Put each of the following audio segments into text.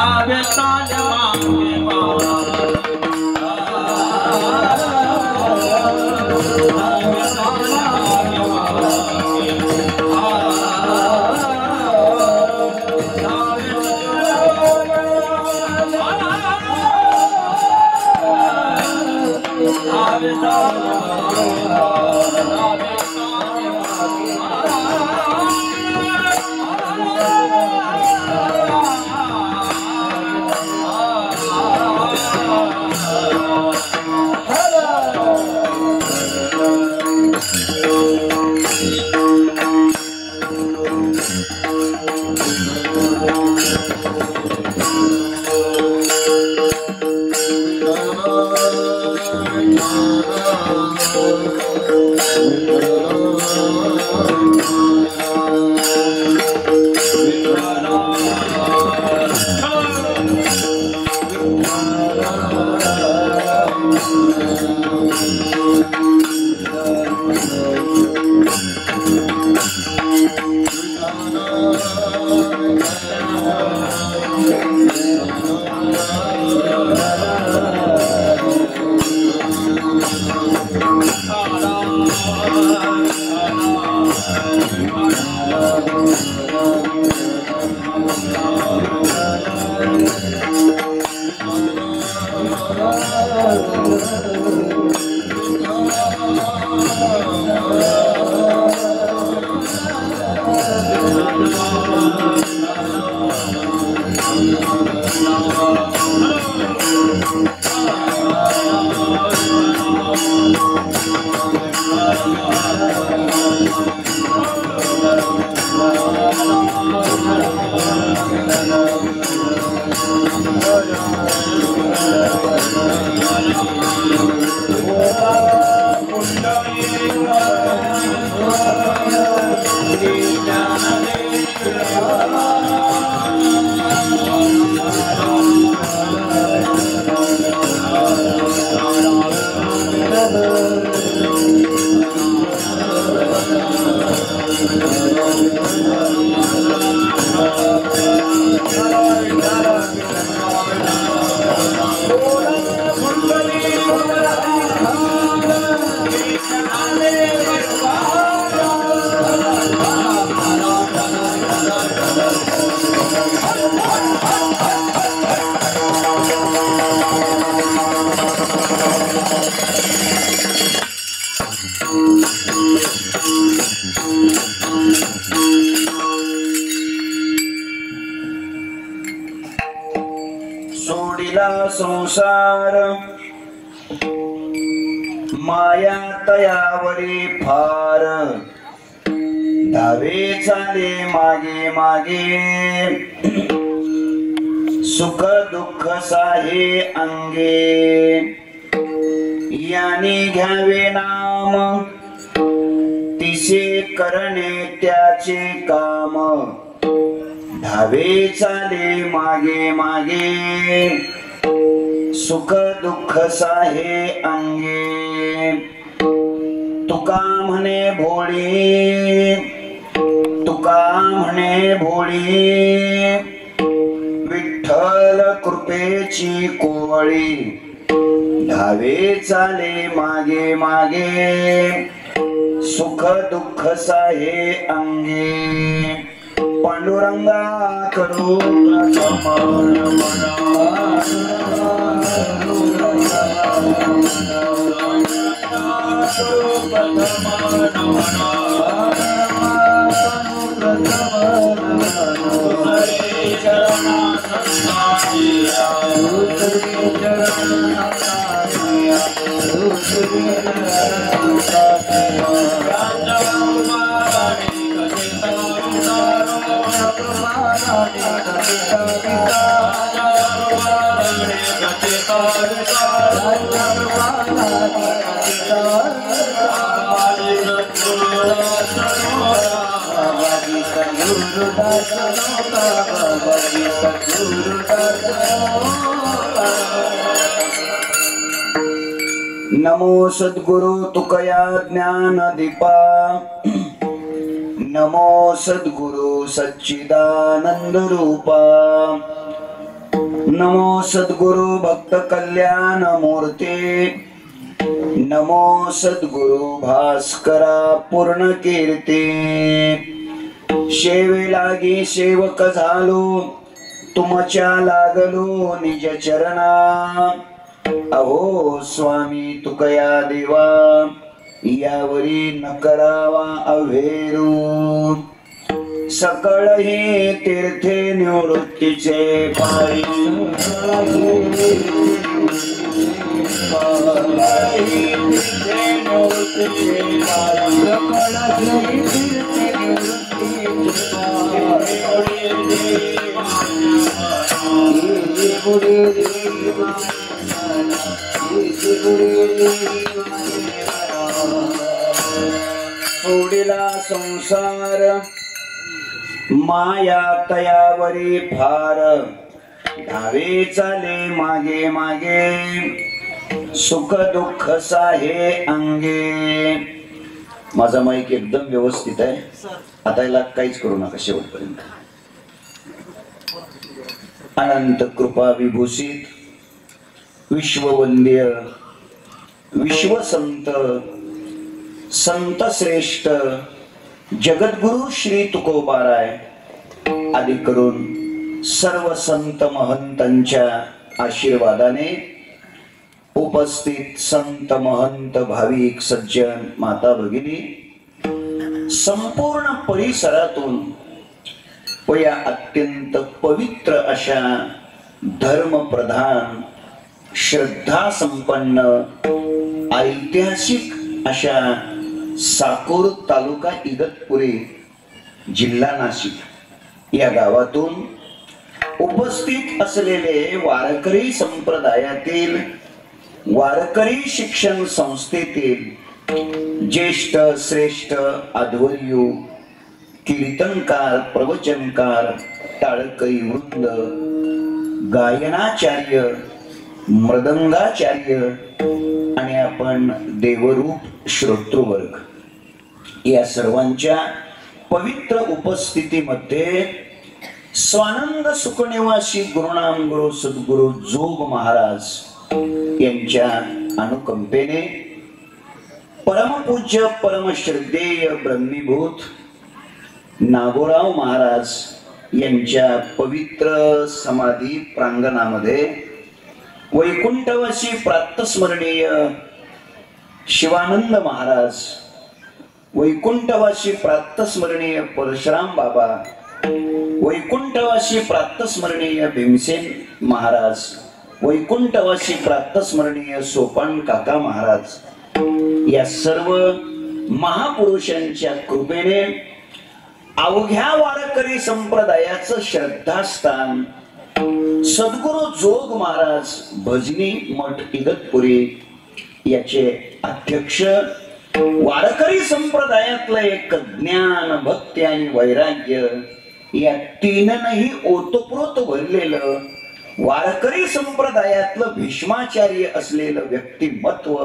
धावे चाले मागे मागे सोडिला संसार माया तयावरी फार धावे चाले मागे मागे सुख दुःख साहे अंगे याने घ्यावे नाम तिसे करणे त्याचे काम धावे चाले मागे मागे सुख दुःख साहे अंगे तुका म्हणे भोळी तुका म्हणे भोळी विठ्ठल कृपेची कोवळी धावे चाले मागे मागे सुख दुःख साहे अंगे पांडुरंगा करू नमो सद्गुरु तुकया ज्ञान दीपा नमो सद्गुरु सच्चिदानंद रूपा नमो सद्गुरु भक्त कल्याण मूर्ती, नमो सद्गुरु भास्करा पूर्ण कीर्ती। सेवे लागी सेवक झालो, तुमच्या लागलो निज चरणा। अहो स्वामी तुकया देवा, यावरी न करावा अव्हेरू। सकळ ही तीर्थे निवृत्तीचे पायी, सोडिला संसार माया तयावरी फार, धावे चाले मागे मागे सुख दुःख साहे अंगे। माझा माईक एकदम व्यवस्थित आहे, आता याला काहीच करू नका शेवटपर्यंत। अनंत कृपा विभूषित विश्ववंद्य विश्वसंत संत श्रेष्ठ जगद्गुरु श्री तुकोबाराय आदी करून सर्व संत महंतांच्या आशीर्वादाने उपस्थित संत महंत भाविक सज्जन माता भगिनी संपूर्ण परिसरातून व या अत्यंत पवित्र अशा धर्मप्रधान श्रद्धा संपन्न ऐतिहासिक अशा साकोर तालुका इगतपुरी जिल्हा नाशिक या गावातून उपस्थित असलेले वारकरी संप्रदायातील वारकरी शिक्षण संस्थेतील ज्येष्ठ श्रेष्ठ अध्वर्यू कीर्तनकार प्रवचनकार टाळकरी वृंद गायनाचार्य मृदंगाचार्य आणि आपण देवरूप श्रोतृवर्ग या सर्वांच्या पवित्र उपस्थितीमध्ये स्वानंद सुखनिवासी गुरुनाम गुरु सद्गुरु जोग महाराज यांच्या अनुकंपेने परमपूज्य परमश्रद्धेय ब्रह्मीभूत नागोराव महाराज यांच्या पवित्र समाधी प्रांगणामध्ये वैकुंठवासी प्रातस्मरणीय शिवानंद महाराज, वैकुंठवासी प्रातस्मरणीय परशुराम बाबा, वैकुंठवासी प्रातस्मरणीय भीमसेन महाराज, वैकुंठवासी प्रातस्मरणीय सोपान काका महाराज या सर्व महापुरुषांच्या कृपेने अवघ्या वारकरी संप्रदायाचं श्रद्धास्थान सद्गुरु जोग महाराज भजनी मठ इगतपुरी याचे अध्यक्ष, वारकरी संप्रदायातलं एक ज्ञान भक्ती आणि वैराग्य या तीनही ओतप्रोत भरलेलं वारकरी संप्रदायातलं भीष्माचार्य असलेलं व्यक्तिमत्व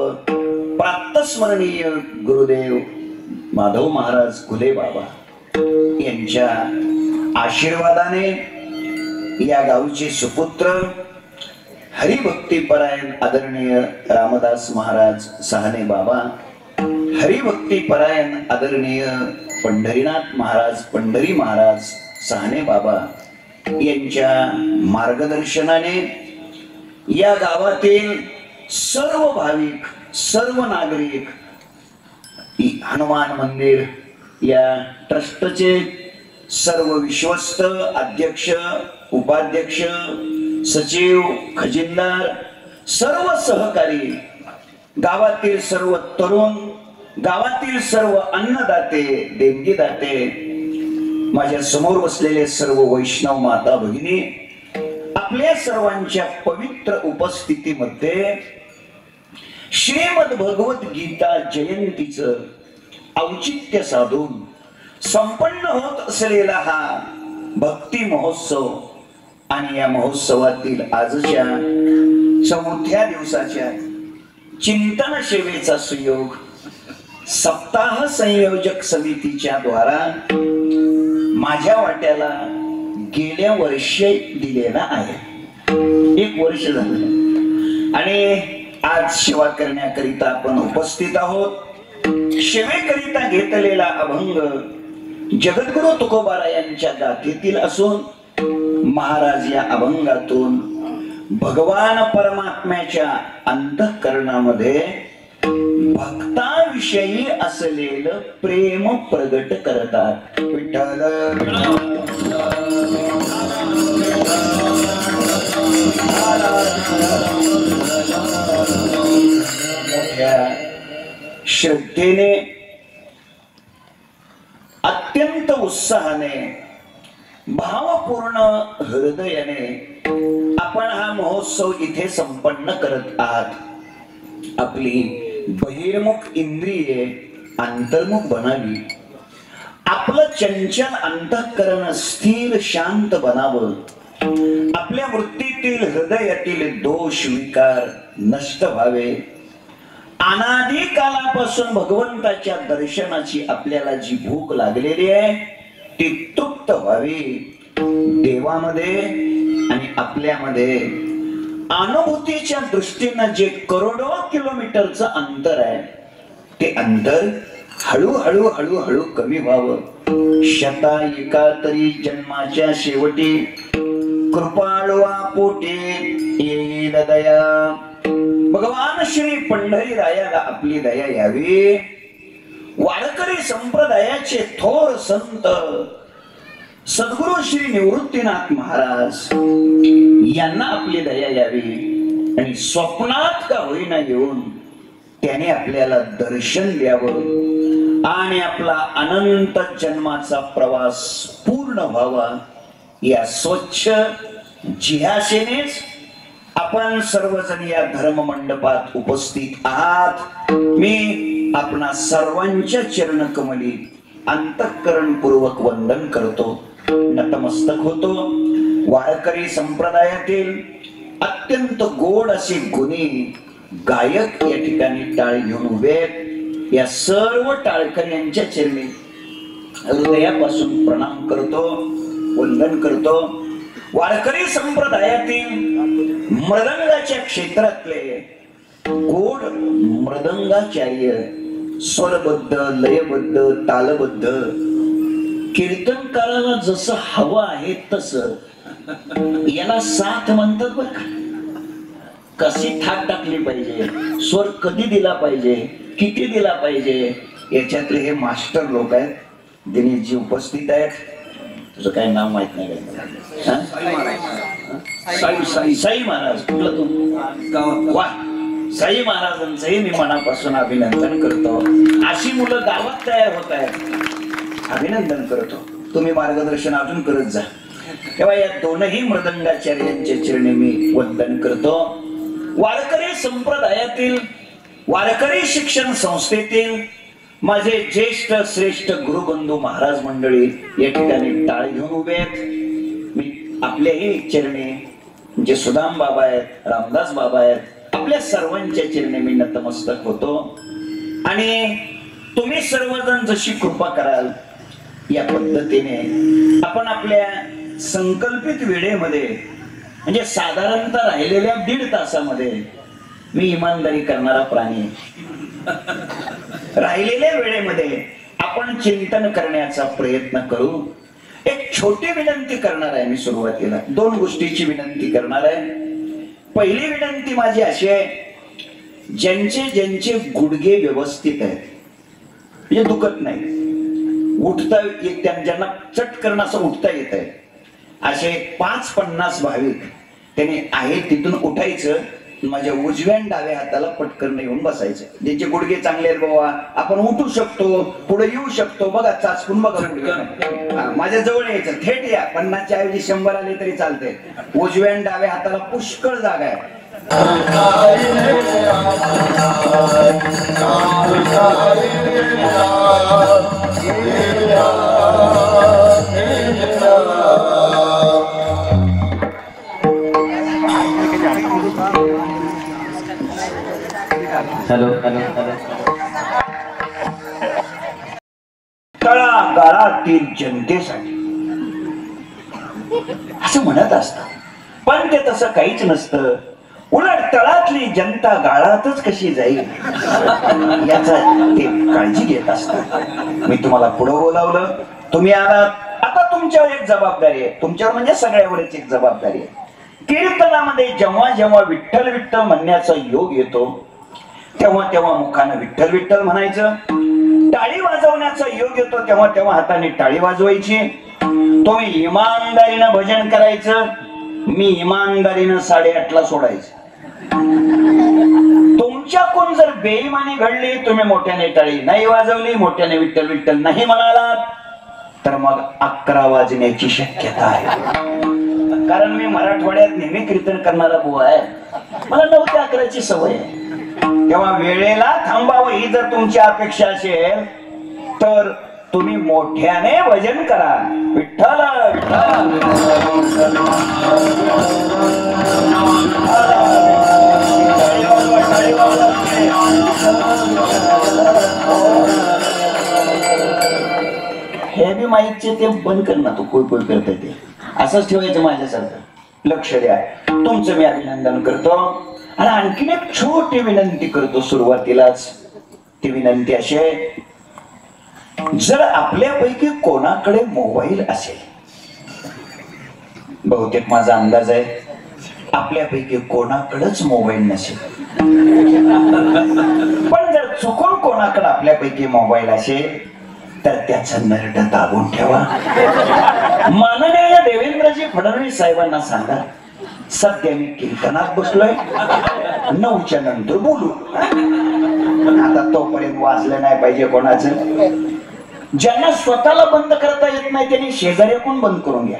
प्रातस्मरणीय गुरुदेव माधव महाराज घुले बाबा यांच्या आशीर्वादाने या गावचे सुपुत्र हरिभक्तीपरायण आदरणीय रामदास महाराज सहाने बाबा, हरिभक्तीपरायण आदरणीय पंढरीनाथ महाराज पंढरी महाराज सहाने बाबा यांच्या मार्गदर्शनाने या गावातील सर्व भाविक सर्व नागरिक हनुमान मंदिर या ट्रस्टचे सर्व विश्वस्त अध्यक्ष उपाध्यक्ष सचिव खजिनदार सर्व सहकारी गावातील सर्व तरुण गावातील सर्व अन्नदाते देणगीदाते माझ्या समोर बसलेले सर्व वैष्णव माता भगिनी आपल्या सर्वांच्या पवित्र उपस्थितीमध्ये श्रीमद भगवत गीता जयंतीचं औचित्य साधून संपन्न होत असलेला हा भक्ती महोत्सव आणि या महोत्सवातील आजच्या चौथ्या दिवसाच्या चिंतन सेवेचा सुयोग सप्ताह संयोजक समितीच्या द्वारा माझ्या वाट्याला गेल्या वर्षी दिलेला आहे। 1 वर्ष झालं आणि आज सेवा करण्याकरिता आपण उपस्थित आहोत. सेवेकरिता घेतलेला अभंग जगद्गुरु तुकोबारायांच्या गाथेतील असून महाराज या अभंगातून भगवान परमात्म्याच्या अंतःकरणामध्ये भक्ताविषयी असलेलं प्रेम प्रगट करतात. विठ्ठल मोठ्या श्रद्धेने अत्यंत उत्साहाने भावपूर्ण हृदयाने आपण हा महोत्सव इथे संपन्न करत आहात. आपली बहिर्मुख इंद्रिये अंतर्मुख बनावी, आपलं चंचल अंतःकरण स्थिर शांत बनावं, आपल्या वृत्तीतील हृदयातील दोष विकार नष्ट व्हावे, अनादी कालापासून भगवंताच्या दर्शनाची आपल्याला जी भूक लागलेली आहे ती तृप्त व्हावी. देवामध्ये आणि आपल्यामध्ये अनुभूतीच्या दृष्टीनं जे करोडो किलोमीटरचं अंतर आहे ते अंतर हळूहळू हळूहळू कमी व्हावं. शतायिका तरी जन्माच्या शेवटी कृपाळवा पोटी येईल दया. भगवान श्री पंढरीरायाला आपली दया यावी. वारकरी संप्रदायाचे थोर संत सद्गुरु श्री निवृत्तीनाथ महाराज यांना आपली दया यावी आणि स्वप्नात का होईना येऊन त्याने आपल्याला दर्शन द्यावं आणि आपला अनंत जन्माचा प्रवास पूर्ण व्हावा. या स्वच्छ जिहासेनेच आपण सर्वजण या धर्म मंडपात उपस्थित आहात. मी आपणा सर्वांच्या चरणकमली अंतःकरणपूर्वक वंदन करतो, नतमस्तक होतो. वारकरी संप्रदायातील अत्यंत गोड असे गुणी गायक या ठिकाणी टाळ घेऊन उभे आहेत. या सर्व टाळकऱ्यांच्या चरणी हृदयापासून प्रणाम करतो, वंदन करतो. वारकरी संप्रदायातील मृदंगाच्या क्षेत्रातले गोड मृदंगाचार्य स्वरबद्ध लयबद्ध तालबद्ध कीर्तनकाराला जसं हवं आहे तसं याला साथ म्हणतात बरं का. कशी थाट टाकली पाहिजे, स्वर कधी दिला पाहिजे, किती दिला पाहिजे, याच्यातले हे मास्टर लोक आहेत. दिनेशजी उपस्थित आहेत. तुझं काही नाव माहित नाही काय? साई महाराज. कुठलं तू? वा, साई महाराजांचंही मी मनापासून अभिनंदन करतो. अशी मुलं गावात तयार होत आहेत, अभिनंदन करतो. तुम्ही मार्गदर्शन अजून करत जा. तेव्हा या दोनही मृदंगाचार्यांच्या चरणी मी वंदन करतो. वारकरी संप्रदायातील वारकरी शिक्षण संस्थेतील माझे ज्येष्ठ श्रेष्ठ गुरुबंधू महाराज मंडळी या ठिकाणी टाळ घेऊन उभे आहेत. मी आपल्याही चरणी जे सुदाम बाबा आहेत, रामदास बाबा आहेत, आपल्या सर्वांच्या चरणी मी नतमस्तक होतो. आणि तुम्ही सर्वजण जशी कृपा कराल या पद्धतीने आपण आपल्या संकल्पित वेळेमध्ये म्हणजे साधारणतः राहिलेल्या 1.5 तासामध्ये मी इमानदारी करणारा प्राणी राहिलेल्या वेळेमध्ये आपण चिंतन करण्याचा प्रयत्न करू. एक छोटी विनंती करणार आहे मी. सुरुवातीला 2 गोष्टीची विनंती करणार आहे. पहिली विनंती माझी अशी आहे, ज्यांचे गुडघे व्यवस्थित आहेत म्हणजे दुखत नाही, उठता येत, ज्यांना चटकन असं उठता येत आहे, असे 5-50 भाविक त्याने आहे तिथून उठायचं, माझ्या उजव्या आणि डाव्या हाताला पटकन येऊन बसायचं. ज्यांचे गुडघे चांगले आहेत बाबा, आपण उठू शकतो, पुढे येऊ शकतो, बघा चाचपून बघा गुडघे. माझ्या जवळ यायचं, थेट या. 50च्या ऐवजी 100 आले तरी चालते. उजव्या आणि डाव्या हाताला पुष्कळ जागा आहे. हॅलो. तळागाळातील जनतेसाठी असं म्हणत असतात. पण ते तसं काहीच नसतं. उलट तळातली जनता गाळातच कशी जाईल याचा ते काळजी घेत असतात. मी तुम्हाला पुढे बोलावलं, तुम्ही आलात. आता तुमच्यावर एक जबाबदारी आहे, तुमच्यावर म्हणजे सगळ्यावरच एक जबाबदारी आहे. कीर्तनामध्ये जेव्हा जेव्हा विठ्ठल विठ्ठल म्हणण्याचा योग येतो तेव्हा तेव्हा मुखानं विठ्ठल विठ्ठल म्हणायचं. टाळी वाजवण्याचा योग येतो तेव्हा तेव्हा हाताने टाळी वाजवायची. तुम्ही इमानदारीनं भजन करायचं, मी इमानदारीनं 8:30ला सोडायचं. तुमच्याकडून जर बेईमानी घडली, तुम्ही मोठ्याने टाळी नाही वाजवली, मोठ्याने विठ्ठल विठ्ठल नाही म्हणालात, तर मग 11 वाजण्याची शक्यता आहे. कारण मी मराठवाड्यात नेहमी कीर्तन करणारा बुवा आहे, मला 9 ते 11ची सवय आहे. तेव्हा वेळेला थांबावं ही जर तुमची अपेक्षा असेल तर तुम्ही मोठ्याने भजन करा. विठ्ठल हे बी माईकचे ते बंद कर ना, तू कोई कोई करता ते असंच ठेवायचं माझ्यासारखं. लक्ष द्या. तुमचं मी अभिनंदन करतो आणि आणखीन एक छोटी विनंती करतो सुरुवातीलाच. ती विनंती अशी आहे, जर आपल्यापैकी कोणाकडे मोबाईल असेल, बहुतेक माझा अंदाज आहे आपल्यापैकी कोणाकडेच मोबाईल नसेल, पण जर चुकून कोणाकडे आपल्यापैकी मोबाईल असेल तर त्याचं नरड दाबून ठेवा. माननीय देवेंद्रजी फडणवीस साहेबांना सांगा, सध्या मी कीर्तनात बसलोय, 9च्या नंतर बोलू. आता तोपर्यंत वाजलं नाही पाहिजे कोणाचं. ज्यांना स्वतःला बंद करता येत नाही त्यांनी शेजाऱ्याकडून बंद करून घ्या.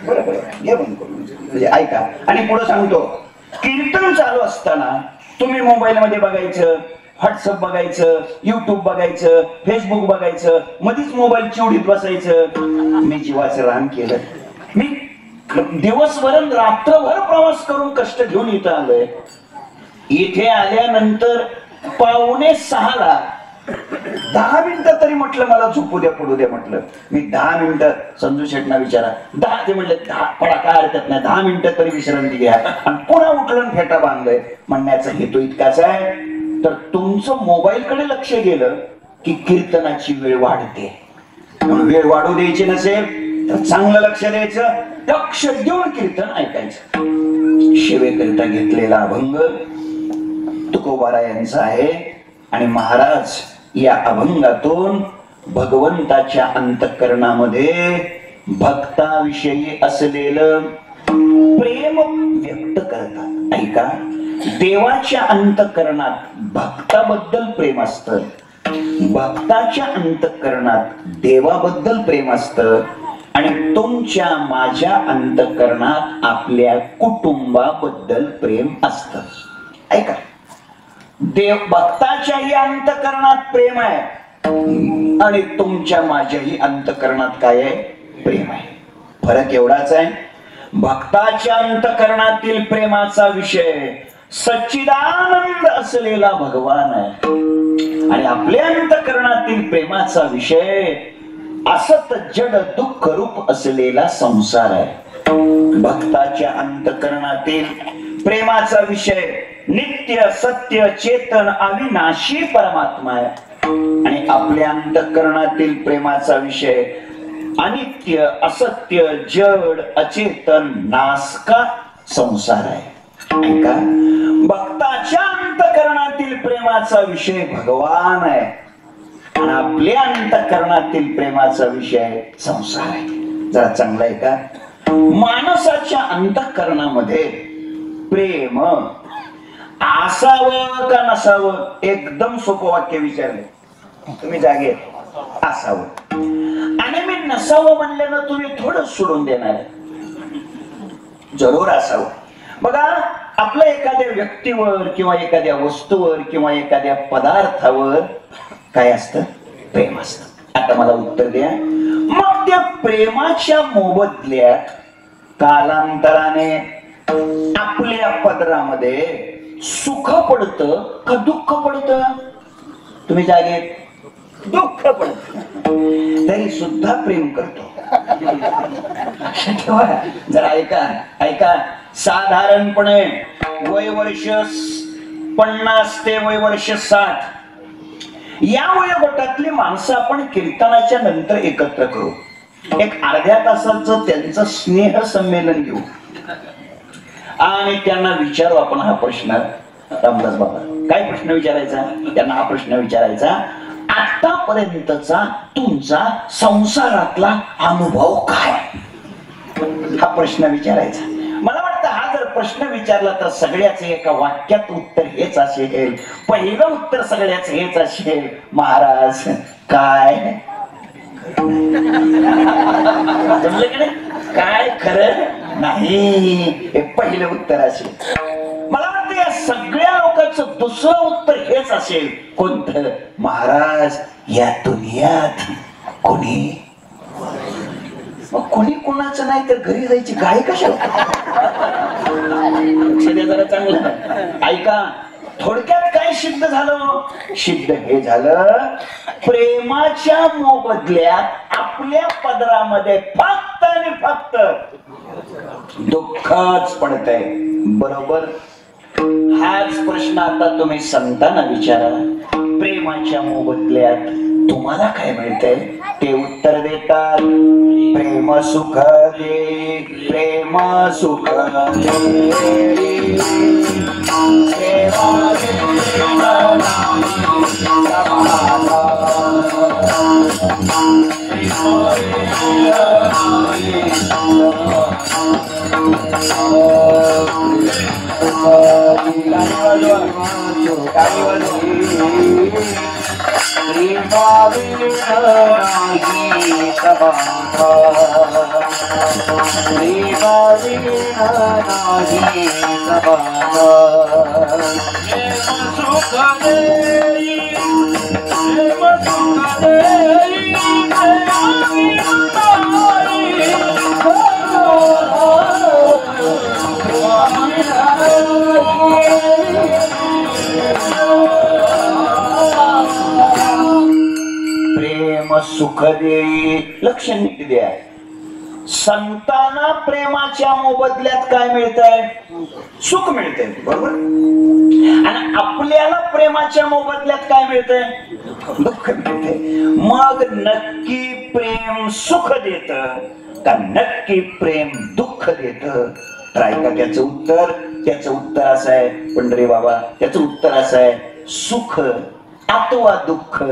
बरोबर घ्या बंद करून, म्हणजे ऐका. आणि पुढे सांगतो, कीर्तन चालू असताना तुम्ही मोबाईल मध्ये बघायचं, व्हॉट्सअप बघायचं, युट्यूब बघायचं, फेसबुक बघायचं, मधीच मोबाईल चिवडीत बसायचं. मी जीवाचं रान केलं. मी दिवसभर रात्रभर प्रवास करून कष्ट घेऊन इथं आलोय. इथे आल्यानंतर 5:45ला 10 मिनिटं तरी म्हटलं मला झोपू द्या, पडू द्या म्हटलं. मी 10 मिनिटं, संजू शेटना विचारा, 10 ते म्हटलं 10 पडा काय हरकत नाही, 10 मिनिटं तरी विश्रांती घ्या. आणि पुन्हा उठलं फेटा बांधलाय. म्हणण्याचा हेतू इतकाच आहे, तर तुमचं मोबाईल कडे लक्ष गेलं की कीर्तनाची वेळ वाढते. वेळ वाढू द्यायची नसेल तर चांगलं लक्ष द्यायचं, लक्ष देऊन कीर्तन ऐकायचं. शिवेकरिता घेतलेला अभंग तुकोबारायांचा आहे आणि महाराज या अभंगातून भगवंताच्या अंतःकरणामध्ये भक्ताविषयी असलेलं प्रेम व्यक्त करतात. ऐका, देवाच्या अंतःकरणात भक्ताबद्दल प्रेम असतं, भक्ताच्या अंतःकरणात देवाबद्दल प्रेम असतं, आणि तुमच्या माझ्या अंतःकरणात आपल्या कुटुंबाबद्दल प्रेम असतं. ऐका, देव भक्ताच्याही अंतःकरणात प्रेम आहे आणि तुमच्या माझ्याही अंतःकरणात काय आहे? प्रेम आहे. फरक एवढाच आहे, भक्ताच्या अंतःकरणातील प्रेमाचा विषय सच्चिदानंद असलेला भगवान आहे आणि आपल्या अंतःकरणातील प्रेमाचा विषय असत जड दुःख रूप असलेला संसार आहे. भक्ताच्या अंतःकरणातील प्रेमाचा विषय नित्य सत्य चेतन अविनाशी परमात्मा आहे आणि आपल्या अंतःकरणातील प्रेमाचा विषय अनित्य असत्य जड अचेतन नासका संसार आहे. ऐका, भक्ताच्या अंतःकरणातील प्रेमाचा विषय भगवान आहे आणि आपल्या अंतःकरणातील प्रेमाचा विषय संसार आहे. जरा चांगला आहे का? माणसाच्या अंतःकरणामध्ये प्रेम असावं का नसावं? एकदम सोपं वाक्य विचारले तुम्ही, जागे असावं. आणि मी नसावं म्हणल्यानं तुम्ही थोडं सोडून देणार, जरूर असावं. बघा, आपलं एखाद्या व्यक्तीवर किंवा एखाद्या वस्तूवर किंवा एखाद्या पदार्थावर काय असतं? प्रेम असतं. आता मला उत्तर द्या, मग त्या प्रेमाच्या मोबदल्यात कालांतराने आपल्या पदरामध्ये सुख पडतं का दुःख पडतं? तुम्ही जागे, दुःख पडतं. तरी सुद्धा प्रेम करतो. जरा ऐका ऐका. साधारणपणे वय वर्ष 50 ते वय वर्ष 60 या वयोगटातली माणसं आपण कीर्तनाच्या नंतर एकत्र करू. एक अर्ध्या तासाचं त्यांचं स्नेह संमेलन घेऊ आणि त्यांना विचारू आपण हा प्रश्न. रामदास बाबा काय प्रश्न विचारायचा त्यांना? हा प्रश्न विचारायचा, आतापर्यंतचा तुमचा संसारातला अनुभव काय? हा प्रश्न विचारायचा. मला वाटतं हा जर प्रश्न विचारला तर सगळ्याच एका वाक्यात उत्तर हेच असेल. पहिलं उत्तर सगळ्याच हेच असेल, महाराज काय जमलं की नाही? काय खरं नाही, हे पहिलं उत्तर असेल. मला वाटतं या सगळ्या लोकांचं दुसरं उत्तर हेच असेल. कोणतं? महाराज या दुनियात कोणी मग कोणी कोणाचं नाही तर घरी जायची गाय कशाला? जरा चांगलं ऐका. थोडक्यात काय सिद्ध झालं? सिद्ध हे झालं, प्रेमाच्या मोबदल्यात आपल्या पदरामध्ये फक्त आणि फक्त दुःखच पडतंय. बरोबर. हाच प्रश्न आता तुम्ही संतांना विचारा, प्रेमाच्या मोबदल्यात तुम्हाला काय मिळतंय? ते उत्तर देतात, प्रेम सुख दे, प्रेम सुख दे, सुख दे. लक्ष नीट द्या. संतांना प्रेमाच्या मोबदल्यात काय मिळतंय? सुख मिळतंय. बरोबर. आणि आपल्याला प्रेमाच्या मोबदल्यात काय मिळतंय? दुःख मिळतंय. मग नक्की प्रेम सुख देत का नक्की प्रेम दुःख देत? तर ऐका त्याचं उत्तर. त्याचं उत्तर असं आहे पंढरी बाबा, त्याचं उत्तर असं आहे, सुख अथवा दुःख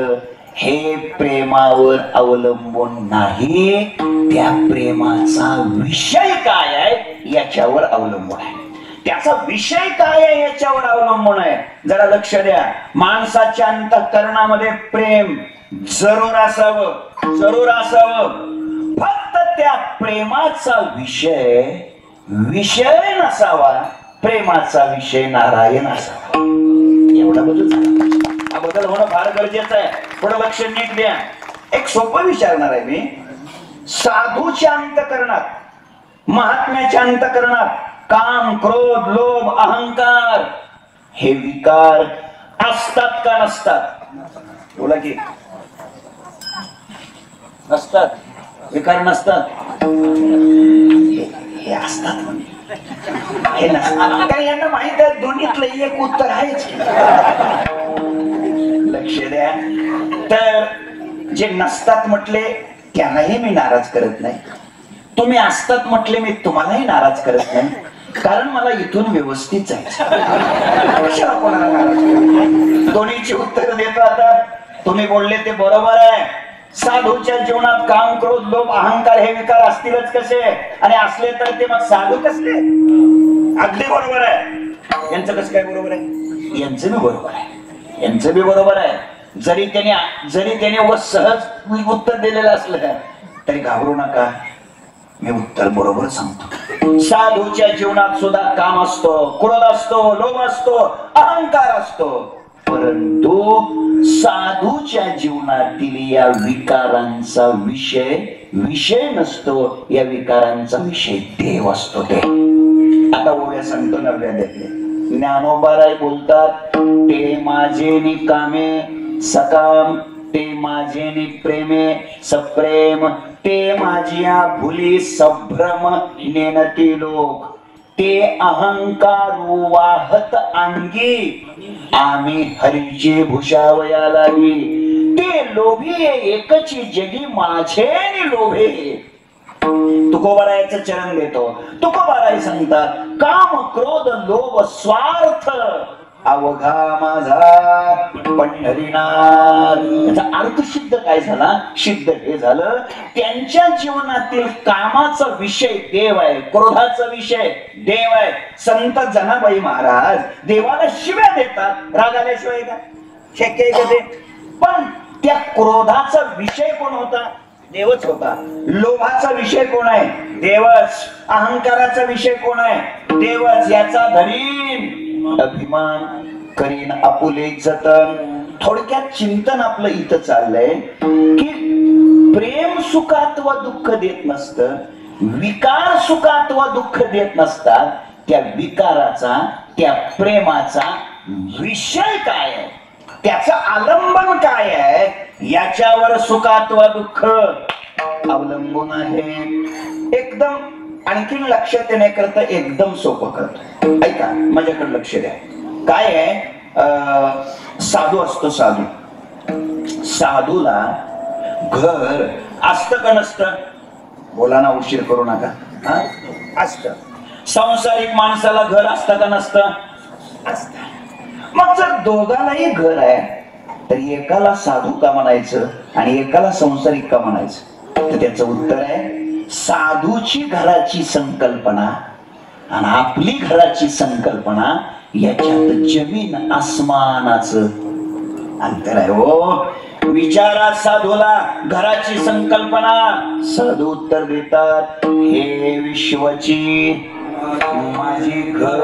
हे प्रेमावर अवलंबून नाही, त्या प्रेमाचा विषय काय आहे याच्यावर अवलंबून आहे. त्याचा विषय काय आहे याच्यावर अवलंबून आहे. जरा लक्ष द्या. माणसाच्या अंतःकरणामध्ये प्रेम जरूर असावं, जरूर असावं. फक्त त्या प्रेमाचा विषय नसावा. प्रेमाचा विषय नारायण असावा. एवढा बदल झाला. हा बदल होणं फार गरजेचं आहे. थोडं लक्ष नीट द्या. एक सोपं विचारणार आहे मी. साधूच्या अंतःकरणात, महात्म्याच्या अंतःकरणात काम, क्रोध, लोभ, अहंकार हे विकार असतात का नसतात? बोला की. नसतात? विकार नसतात? हे असतात. हे नसतात. कारण यांना माहित आहे दोन्हीतलं एक उत्तर आहेच. लक्ष द्या. तर जे नसतात म्हटले त्यांनाही मी नाराज करत नाही. तुम्ही असतात म्हटले मी तुम्हालाही नाराज करत नाही. कारण मला इथून व्यवस्थित जायचं. दोन्हीची उत्तर देतो. आता तुम्ही बोलले ते बरोबर आहे. साधूच्या जीवनात काम, क्रोध, लोभ, अहंकार हे विकार असतीलच कसे, आणि असले तर ते मग साधू कसले? अगदी बरोबर आहे. यांचं कसं काय बरोबर आहे? यांचं बी बरोबर आहे. यांचं बी बरोबर आहे. जरी त्याने सहज उत्तर दिलेलं असलं तरी घाबरू नका, मी उत्तर बरोबर सांगतो. साधूच्या जीवनात सुद्धा काम असतो, क्रोध असतो, लोभ असतो, अहंकार असतो. परंतु साधूच्या जीवनातील या विकारांचा विषय नसतो. या विकारांचा विषय देव असतो. ते आता ओव्या सांगतो नव्यातले. ज्ञानोबाराय बोलतात, ते माझे निकामे सकाम, ते माझे निप्रेमे सप्रेम, ते माझ्या भुली संभ्रम नेनती लोक, ते अहंकारू वाहत अंगी, आम्ही हरीची भूषावया लागी, ते लोभी एकची जगी माझे नि लोभे. तुकोबारायाचं चरण देतो. तुकोबाराय सांगतात, काम क्रोध लोभ स्वार्थ अवघा माझा पंढरीनाथ. याचा अर्थ सिद्ध काय झाला? सिद्ध हे झालं, त्यांच्या जीवनातील कामाचा विषय देव आहे, क्रोधाचा विषय देव आहे. संत जनाबाई महाराज देवाला शिव्या देतात, राग आल्याशिवाय का शक्य आहे का ते? पण त्या क्रोधाचा विषय कोण होता? देवच होता. लोभाचा विषय कोण आहे? देवच. अहंकाराचा विषय कोण आहे? देवच. याचा धरीन अभिमान, करीन आपुले जतन. थोडक्यात चिंतन आपलं इथं चाललंय की प्रेम सुखात व दुःख देत नसतं, विकार सुखात व दुःख देत नसतात. त्या विकाराचा, त्या प्रेमाचा विषय काय आहे, त्याचं आलंबन काय आहे, याच्यावर सुखात व दुःख अवलंबून आहे. एकदम आणखीन लक्षात येण्याकरता एकदम सोपं करतो. ऐका, माझ्याकडे लक्ष द्या. काय आहे, साधू असतो. साधूला घर असतं का नसतं? बोला ना, उशीर करू नका. असतं. संसारिक माणसाला घर असतं का नसतं? असतं. मग जर दोघांनाही घर आहे तर एकाला साधू का म्हणायचं आणि एकाला संसारिक का म्हणायचं? तर त्याचं उत्तर आहे, साधूची घराची संकल्पना आणि आपली घराची संकल्पना याच्यात जमीन आसमानाचं अंतर आहे. हो, विचारा साधूला घराची संकल्पना. साधू उत्तर देतात, हे विश्वची माझी घर,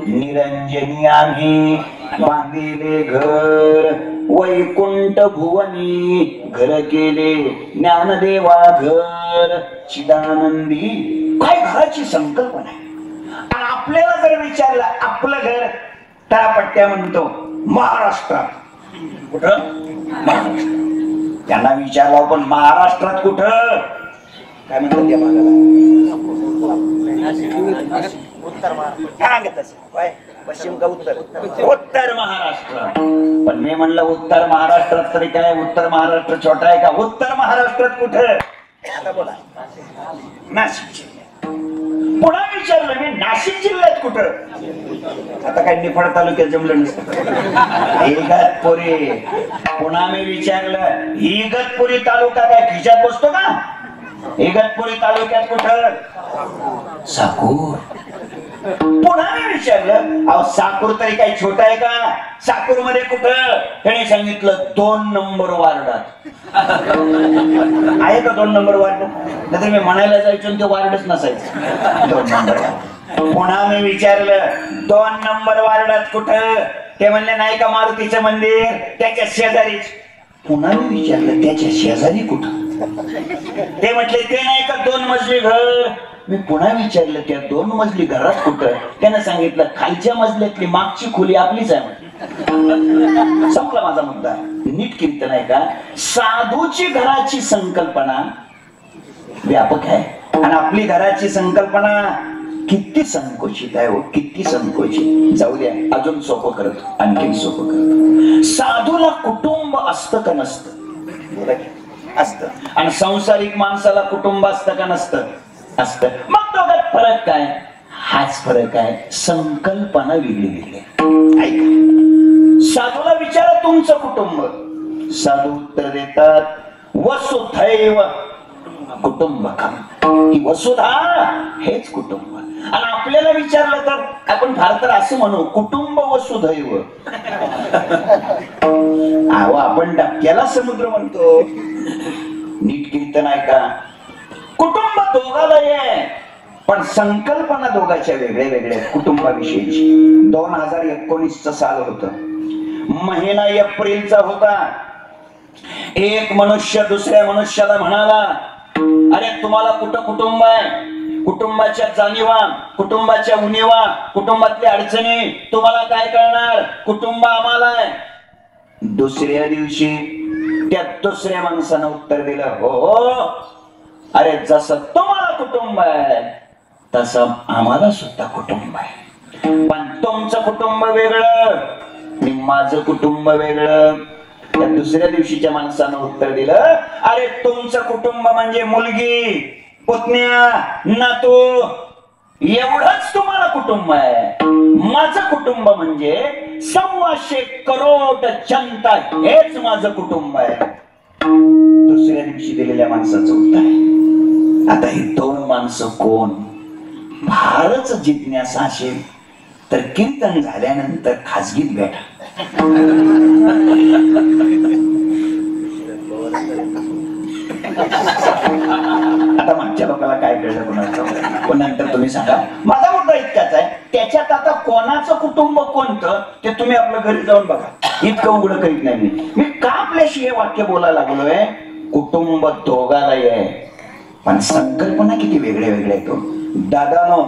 निरंजनी आम्ही बांधिले घर, वैकुंठ भुवनी घर केले, ज्ञानदेवा घर चिदानंदी. काय घराची संकल्पना आहे. आणि आपल्याला जर विचारलं आपलं घर, तळापट्ट्या म्हणतो महाराष्ट्रात. कुठं? महाराष्ट्र. त्यांना विचारलं पण महाराष्ट्रात कुठं? काय म्हणतात त्या भागाला? उत्तर महाराष्ट्र. पश्चिम का उत्तर? उत्तर महाराष्ट्र. पण मी म्हणलं उत्तर महाराष्ट्रात तरी काय, उत्तर महाराष्ट्र छोटा आहे का? उत्तर महाराष्ट्रात कुठं? आता बोला. नाशिक जिल्ह्यात. पुन्हा विचारलं मी, नाशिक जिल्ह्यात कुठं? आता काय निफाड तालुक्यात जमलं नसतं. इगतपुरी. पुन्हा मी विचारलं, इगतपुरी तालुका काय खिशात बसतो का? इगतपुरी तालुक्यात कुठं? साकूर. पुन्हा मी विचारलं, अहो साकूर तरी काही छोटा आहे का? साकूर मध्ये कुठं? त्याने सांगितलं 2 नंबर वार्डात. आहे का 2 नंबर वार्ड? नाही मी म्हणायला जायचो ते वार्डच नसायचं. 2 नंबर. पुन्हा मी विचारलं 2 नंबर वार्डात कुठं? ते म्हणले नाही का मारुतीचं मंदिर, त्याच्या शेजारीच. पुन्हा मी विचारलं त्याच्या शेजारी कुठं? ते म्हटले ते नाही का 2 मजली घर. मी पुन्हा विचारलं त्या 2 मजली घरात कुठं? त्यानं सांगितलं खालच्या मजल्यातली मागची खोली आपलीच आहे. संपला माझा मुद्दा. नीट कीर्तन आहे का? साधूची घराची संकल्पना व्यापक आहे आणि आपली घराची संकल्पना किती संकोचित आहे हो, किती संकोचित. जाऊ द्या, अजून सोपं करतो, आणखीन सोपं करतो. साधूला कुटुंब असतं का नसतं? असतं. आणि संसारिक माणसाला कुटुंब असतं का नसतं? असतं. मग दोघात फरक काय? हाच फरक आहे, संकल्पना वेगळी वेगळी. ऐका, साधूला विचारा तुमचं कुटुंब. साधू उत्तर देतात, वसुधैव कुटुंबकम. ही वसुधा हेच कुटुंब. आणि आपल्याला विचारलं तर आपण फार तर असं म्हणू, कुटुंब वसुधैव. अहो आपण डबक्याला समुद्र म्हणतो. नीट कीर्तन आहे का? कुटुंब दोघाला आहे पण संकल्पना दोघांच्या वेगळ्या वेगळ्या कुटुंबाविषयीची. 2019 साल होत, महिना एप्रिलचा होता. एक मनुष्य दुसऱ्या मनुष्याला म्हणाला, अरे तुम्हाला कुठं कुटुंब आहे? कुटुंबाच्या जाणीवा, कुटुंबाच्या उणीवा, कुटुंबातल्या अडचणी तुम्हाला काय कळणार? कुटुंब आम्हाला आहे. दुसऱ्या दिवशी त्या दुसऱ्या माणसानं उत्तर दिलं, हो अरे जसं तुम्हाला कुटुंब आहे तसं आम्हाला सुद्धा कुटुंब आहे, पण तुमचं कुटुंब वेगळं आणि माझं कुटुंब वेगळं. त्या दुसऱ्या दिवशीच्या माणसानं उत्तर दिलं, अरे तुमचं कुटुंब म्हणजे मुलगी, पुतण्या, नातू एवढंच तुम्हाला कुटुंब आहे. माझं कुटुंब म्हणजे 125 करोड जनता, हेच माझं कुटुंब आहे. दुसऱ्या दिवशी दिलेल्या माणसाचं उत्तर आहे. आता ही दोन माणसं कोण? फारच जिज्ञासा असेल तर कीर्तन झाल्यानंतर खाजगीत भेटा. आता मागच्या लोकांना काय कळलं कोणाचं, पण नंतर तुम्ही सांगा. माझा मुद्दा इतकाच आहे, त्याच्यात आता कोणाचं कुटुंब कोणतं ते तुम्ही आपल्या घरी जाऊन बघा. इतकं उघडं करीत नाही मी का आपल्याशी हे वाक्य बोलायला लागलोय. कुटुंब दोघालाही आहे, पण संकल्पना किती वेगळे वेगळे आहेत. दादानो,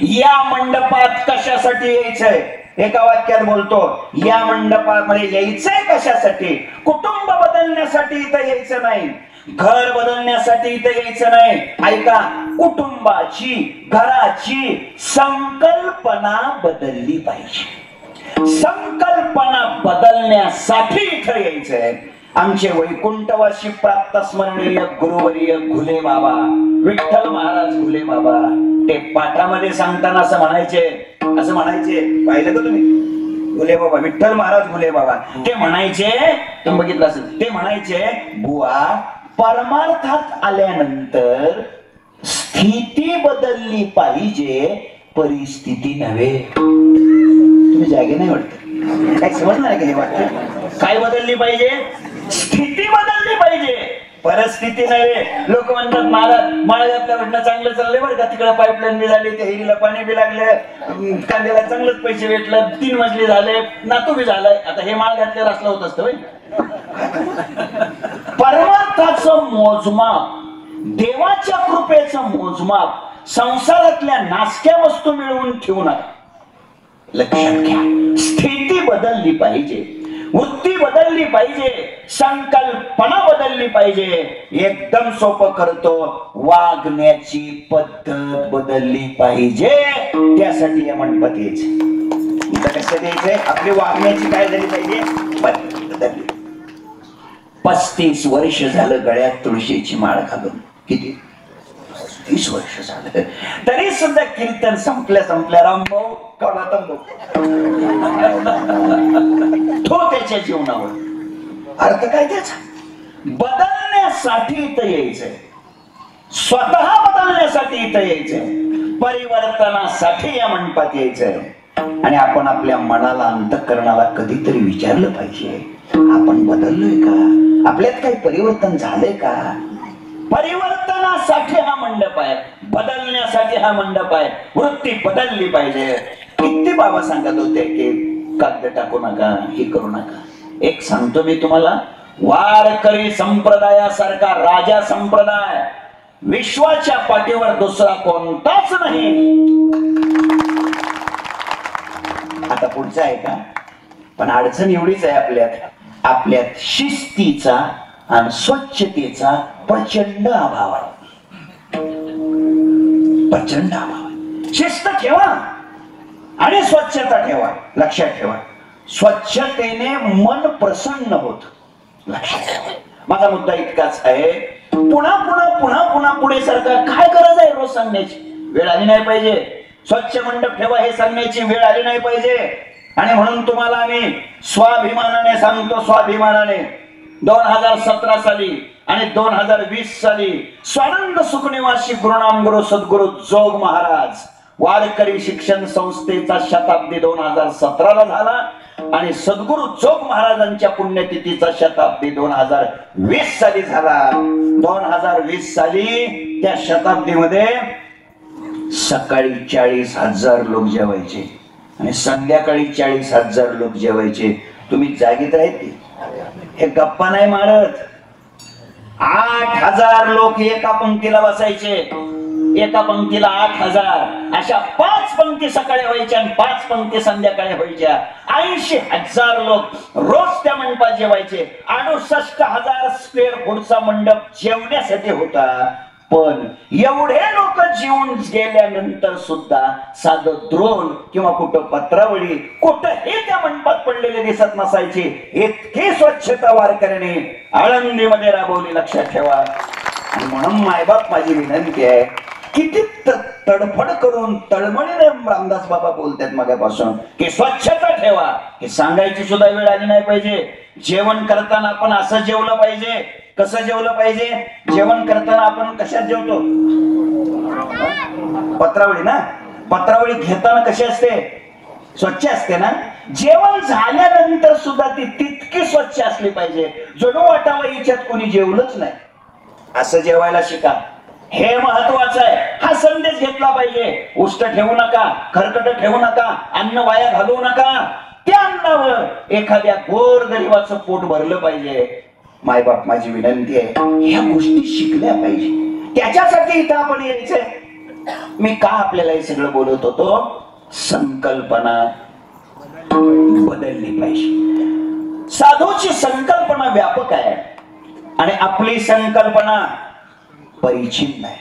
या मंडपात कशासाठी यायचंय? एका वाक्यात बोलतो, या मंडपामध्ये यायचंय कशासाठी? कुटुंब बदलण्यासाठी इथं यायचं नाही, घर बदलण्यासाठी इथं यायचं नाही. ऐका, कुटुंबाची, घराची संकल्पना बदलली पाहिजे. संकल्पना बदलण्यासाठी इथं यायचंय. आमचे वैकुंठवासी प्राप्त स्मरणीय गुरुवर्य घुले बाबा, विठ्ठल महाराज घुले बाबा, ते पाठामध्ये सांगताना असं म्हणायचे पाहिलं का तुम्ही? घुले बाबा, विठ्ठल महाराज घुले बाबा, ते म्हणायचे, तुम्ही बघितलं असेल, ते म्हणायचे, बुवा परमार्थात आल्यानंतर स्थिती बदलली पाहिजे, परिस्थिती नव्हे. तुम्ही जागे नाही वाटत? काय समजणार का हे वाटतं? काय बदलली पाहिजे? स्थिती बदलली पाहिजे, परिस्थिती नव्हे. लोक म्हणतात, महाराज माळ्यातल्या भेटणं चांगलं चाललंय बरं का, तिकडे पाईपलाईन बी झाली, त्या हिरीला पाणी बी लागले, कांद्याला चांगलंच पैसे भेटलं, 3 मजली झाले, नातू बी झालाय. आता हे माळ घातल्यावर असलं होत असतं. परमार्थाचं मोजमाप, देवाच्या कृपेचं मोजमाप संसारातल्या नासक्या वस्तू मिळवून ठेवू नका. लक्षात घ्या, स्थिती बदलली पाहिजे, वृत्ती बदलली पाहिजे, संकल्पना बदलली पाहिजे. एकदम सोपं करतो, वागण्याची पद्धत बदलली पाहिजे. त्यासाठी या मंडपात यायचं. इथं कसं द्यायचंय? आपली वागण्याची काय झाली पाहिजे? पद्धत बदलली. 35 वर्ष झालं गळ्यात तुळशीची माळ घालून. किती? 30 वर्ष झालं, तरी सुद्धा कीर्तन संपल्या रामभाऊ कवडा तंबू तो त्याच्या जीवनावर. अर्थ काय त्याचा? बदलण्यासाठी इथं यायचंय, स्वतः बदलण्यासाठी इथं यायचंय, परिवर्तनासाठी या मंडपात यायचंय. आणि आपण आपल्या मनाला, अंतःकरणाला कधीतरी विचारलं पाहिजे, आपण बदललोय का? आपल्यात काही परिवर्तन झालंय का? परिवर्तनासाठी हा मंडप आहे, बदलण्यासाठी हा मंडप आहे. वृत्ती बदलली पाहिजे. किती बाबा सांगत होते की कागद टाकू नका, हे करू नका. एक सांगतो मी तुम्हाला, वारकरी संप्रदायासारखा राजा संप्रदाय विश्वाच्या पाठीवर दुसरा कोणताच नाही. आता पुढचा आहे का? पण अडचण एवढीच आहे, आपल्यात शिस्तीचा आणि स्वच्छतेचा प्रचंड अभाव आहे. प्रचंड अभाव. शिस्त ठेवा आणि स्वच्छता ठेवा. लक्षात ठेवा, स्वच्छतेने मन प्रसन्न होत. लक्षात ठेवा. माझा मुद्दा इतकाच आहे, पुन्हा पुन्हा पुन्हा पुन्हा पुढे सरकार काय गरज आहे रोज सांगण्याची? वेळ आली नाही पाहिजे. स्वच्छ मंडप ठेवा हे सांगण्याची वेळ आली नाही पाहिजे. आणि म्हणून तुम्हाला आम्ही स्वाभिमानाने सांगतो, स्वाभिमानाने 2017 साली आणि 2020 साली स्वानंद सुखनिवासी गुरुनाम गुरु सद्गुरु जोग महाराज वारकरी शिक्षण संस्थेचा शताब्दी 2017 ला झाला आणि सद्गुरु जोग महाराजांच्या पुण्यतिथीचा शताब्दी 2020 साली झाला. 2020 साली त्या शताब्दीमध्ये सकाळी 40,000 लोक जेवायचे आणि संध्याकाळी 40,000 लोक जेवायचे. तुम्ही जागीत राहते, हे गप्पा नाही मारत. 8,000 लोक एका पंक्तीला बसायचे. एका पंक्तीला 8,000 अशा 5 पंक्ती सकाळी व्हायच्या आणि 5 पंक्ती संध्याकाळी व्हायच्या. 80,000 लोक रोज त्या मंडपात जेवायचे. 68,000 स्क्वेअर फूटचा मंडप जेवण्यासाठी होता. पण एवढे लोक जीवन गेल्यानंतर सुद्धा साधं द्रोण किंवा कुठं पत्रावळी कुठंही त्या मंडपात पडलेले दिसत नसायचे. इतकी स्वच्छता वारकऱ्याने आळंदीमध्ये राबवली, लक्षात ठेवा. आणि म्हणून मायबाप माझी विनंती आहे, किती तडफड करून तळमळीने रामदास बाबा बोलतात मगापासून की स्वच्छता ठेवा. हे सांगायची सुद्धा वेळ आली नाही पाहिजे. जेवण करताना आपण असं जेवलं पाहिजे. कसं जेवलं पाहिजे? जेवण करताना आपण कशात जेवतो? पत्रावळी ना. पत्रावळी घेताना कशी असते? स्वच्छ असते ना. जेवण झाल्यानंतर सुद्धा ती तितकी स्वच्छ असली पाहिजे, जणू वाटावा याच्यात कोणी जेवलंच नाही. असं जेवायला शिका. हे महत्वाचं आहे. हा संदेश घेतला पाहिजे. उष्ट ठेवू नका, खरकट ठेवू नका, अन्न वाया घालवू नका. त्या अन्नावर एखाद्या गोरगरिबाचं पोट भरलं पाहिजे. मायबाप माझी विनंती आहे, ह्या गोष्टी शिकल्या पाहिजे. त्याच्यासाठी इथं आपण यायचंय. मी का आपल्याला हे सगळं बोलत होतो? संकल्पना बदलली पाहिजे. साधूची संकल्पना व्यापक आहे आणि आपली संकल्पना परिचिन आहे.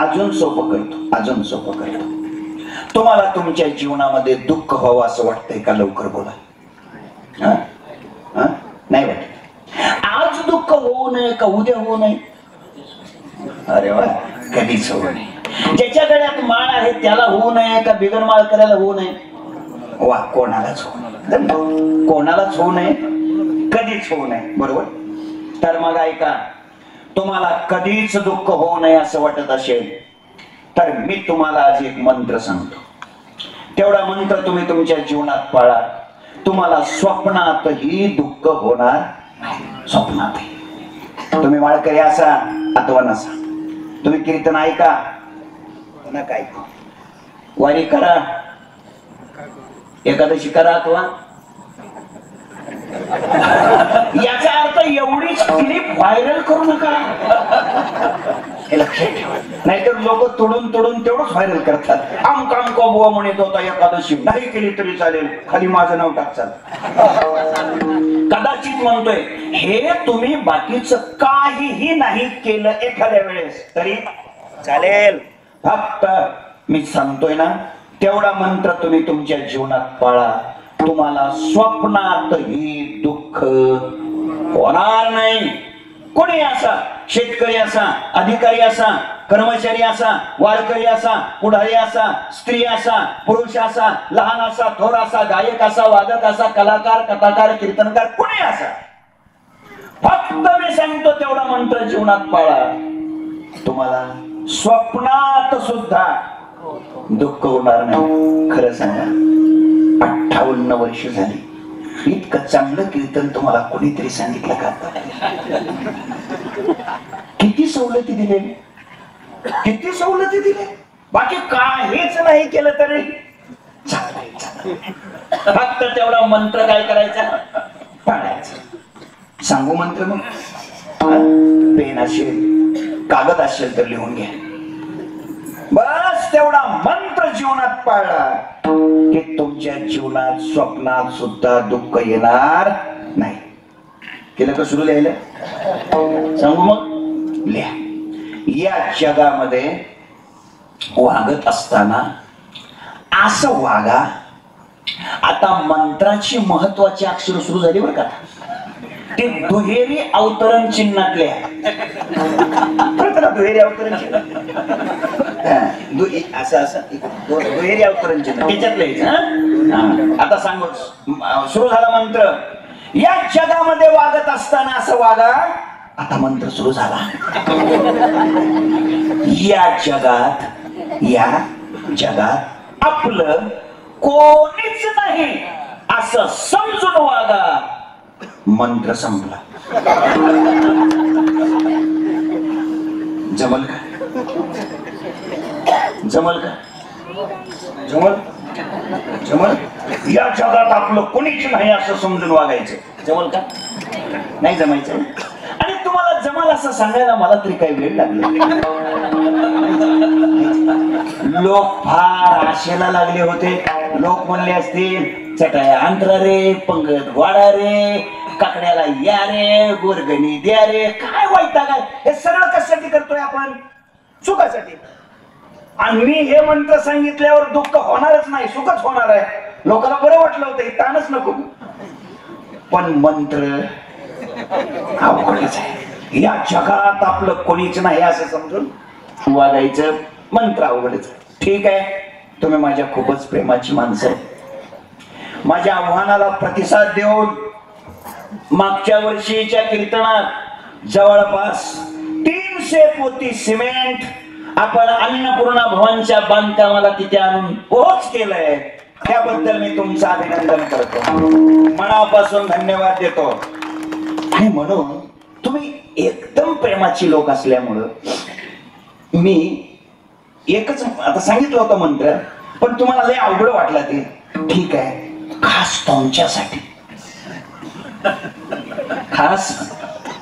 अजून सोपं करतो. तुम्हाला तुमच्या जीवनामध्ये दुःख व्हावं असं वाटतंय का? लवकर बोला. नाही वाटत? आज दुःख होऊ नये का उद्या होऊ नये? अरे वा, कधीच होऊ नये. ज्याच्या गळ्यात माळ आहे त्याला होऊ नये का बिगर माळ करायला होऊ नये? वा, कोणालाच होऊ नये, कधीच होऊ नये. बरोबर. तर मग ऐका, तुम्हाला कधीच दुःख होऊ नये असं वाटत असेल तर मी तुम्हाला आज एक मंत्र सांगतो. तेवढा मंत्र तुम्ही तुमच्या जीवनात पाळा. तुम्हाला स्वप्नातही दुःख होणार नाही. स्वप्नातही. तुम्ही वाळकरी असा अथवा नसा, तुम्ही कीर्तन ऐका नका ऐका, वारी करा, एकादशी करा अथवा याचा अर्थ एवढीच क्लिप व्हायरल करू नका. हे लक्षात ठेवा. नाहीतर लोक तोडून तेवढंच व्हायरल करतात. आमका बुवा म्हणत होता एकादशी नाही केली तरी चालेल, खाली माझं नाव टाकचाल. कदाचित म्हणतोय हे तुम्ही बाकीचं काहीही नाही केलं एखाद्या वेळेस तरी चालेल. फक्त मी सांगतोय ना, तेवढा मंत्र तुम्ही तुमच्या जीवनात पाळा. तुम्हाला स्वप्नातही दुःख होणार नाही. कोणी असा, शेतकरी असा, अधिकारी असा, कर्मचारी असा, वारकरी असा, पुढारी असा, स्त्री असा, पुरुष असा, लहान असा, थोर असा, गायक असा, वादक असा, कलाकार, कथाकार, कीर्तनकार, कोणी असा, फक्त मी सांगतो तेवढा मंत्र जीवनात पाळा. तुम्हाला स्वप्नात सुद्धा दुःख होणार नाही. खरं सांगा, 58 वर्ष झाली, इतकं चांगलं कीर्तन तुम्हाला कोणीतरी सांगितलं का? किती सवलती दिले, किती सवलती दिले. बाकी काहीच नाही केलं तरी फक्त तेवढा मंत्र काय करायचा? पाळायचा. सांगू मंत्र? मग पेन असेल, कागद असेल तर लिहून घ्या. बस तेवढा मंत्र जीवनात पाळला की तुमच्या जीवनात स्वप्नात सुद्धा दुःख येणार नाही. केलं का सुरू लिहायला? सांगू मग? लिहा. या जगामध्ये वागत असताना असं वागा. आता मंत्राची महत्वाची अक्षर सुरू झाली बरं का. ते दुहेरी अवतरण चिन्हातले दुहेरी अवतरण चिन्ह असं दुहेरी अवतरण चिन्ह त्याच्यातलं. आता सांगू, सुरू झाला मंत्र. या जगामध्ये वागत असताना असं वागा. आता मंत्र सुरू झाला. या जगात आपलं कोणीच नाही असं समजून वागा. मंत्र संपला. जमल का? जमल का? जमल? या जगात आपलं कोणीच नाही असं समजून वागायचं. जमल का? नाही जमायचं. आणि तुम्हाला जमल असं सांगायला मला तरी काही वेळ लागला. लोक फार आशेला लागले होते. लोक म्हणले असतील चटाया अंतरा रे, पंगत गोडा रे, काकड्याला या रे, गोरगणी द्या रे. काय वाईटा काय हे सगळं कशासाठी करतोय आपण? सुखासाठी. आणि मी हे मंत्र सांगितल्यावर दुःख होणारच नाही, सुखच होणार आहे. लोकांना बरं वाटलं होतं, ताणच नको. पण मंत्र अवघडच आहे. या जगात आपलं कोणीच नाही असं समजून वागायचं. मंत्र अवघडच. ठीक आहे, तुम्ही माझ्या खूपच प्रेमाची माणसं. माझ्या आव्हानाला प्रतिसाद देऊन मागच्या वर्षीच्या कीर्तनात जवळपास 300 पोती सिमेंट आपण अन्नपूर्णा भवनच्या बांधकामाला तिथे आणून पोहोच केलंय. त्याबद्दल मी तुमचं अभिनंदन करतो, मनापासून धन्यवाद देतो. आणि म्हणून तुम्ही एकदम प्रेमाची लोक असल्यामुळं मी एकच आता सांगितलं होतं मंत्र, पण तुम्हाला लय अवघड वाटला ते. ठीक आहे, खास तुमच्यासाठी, खास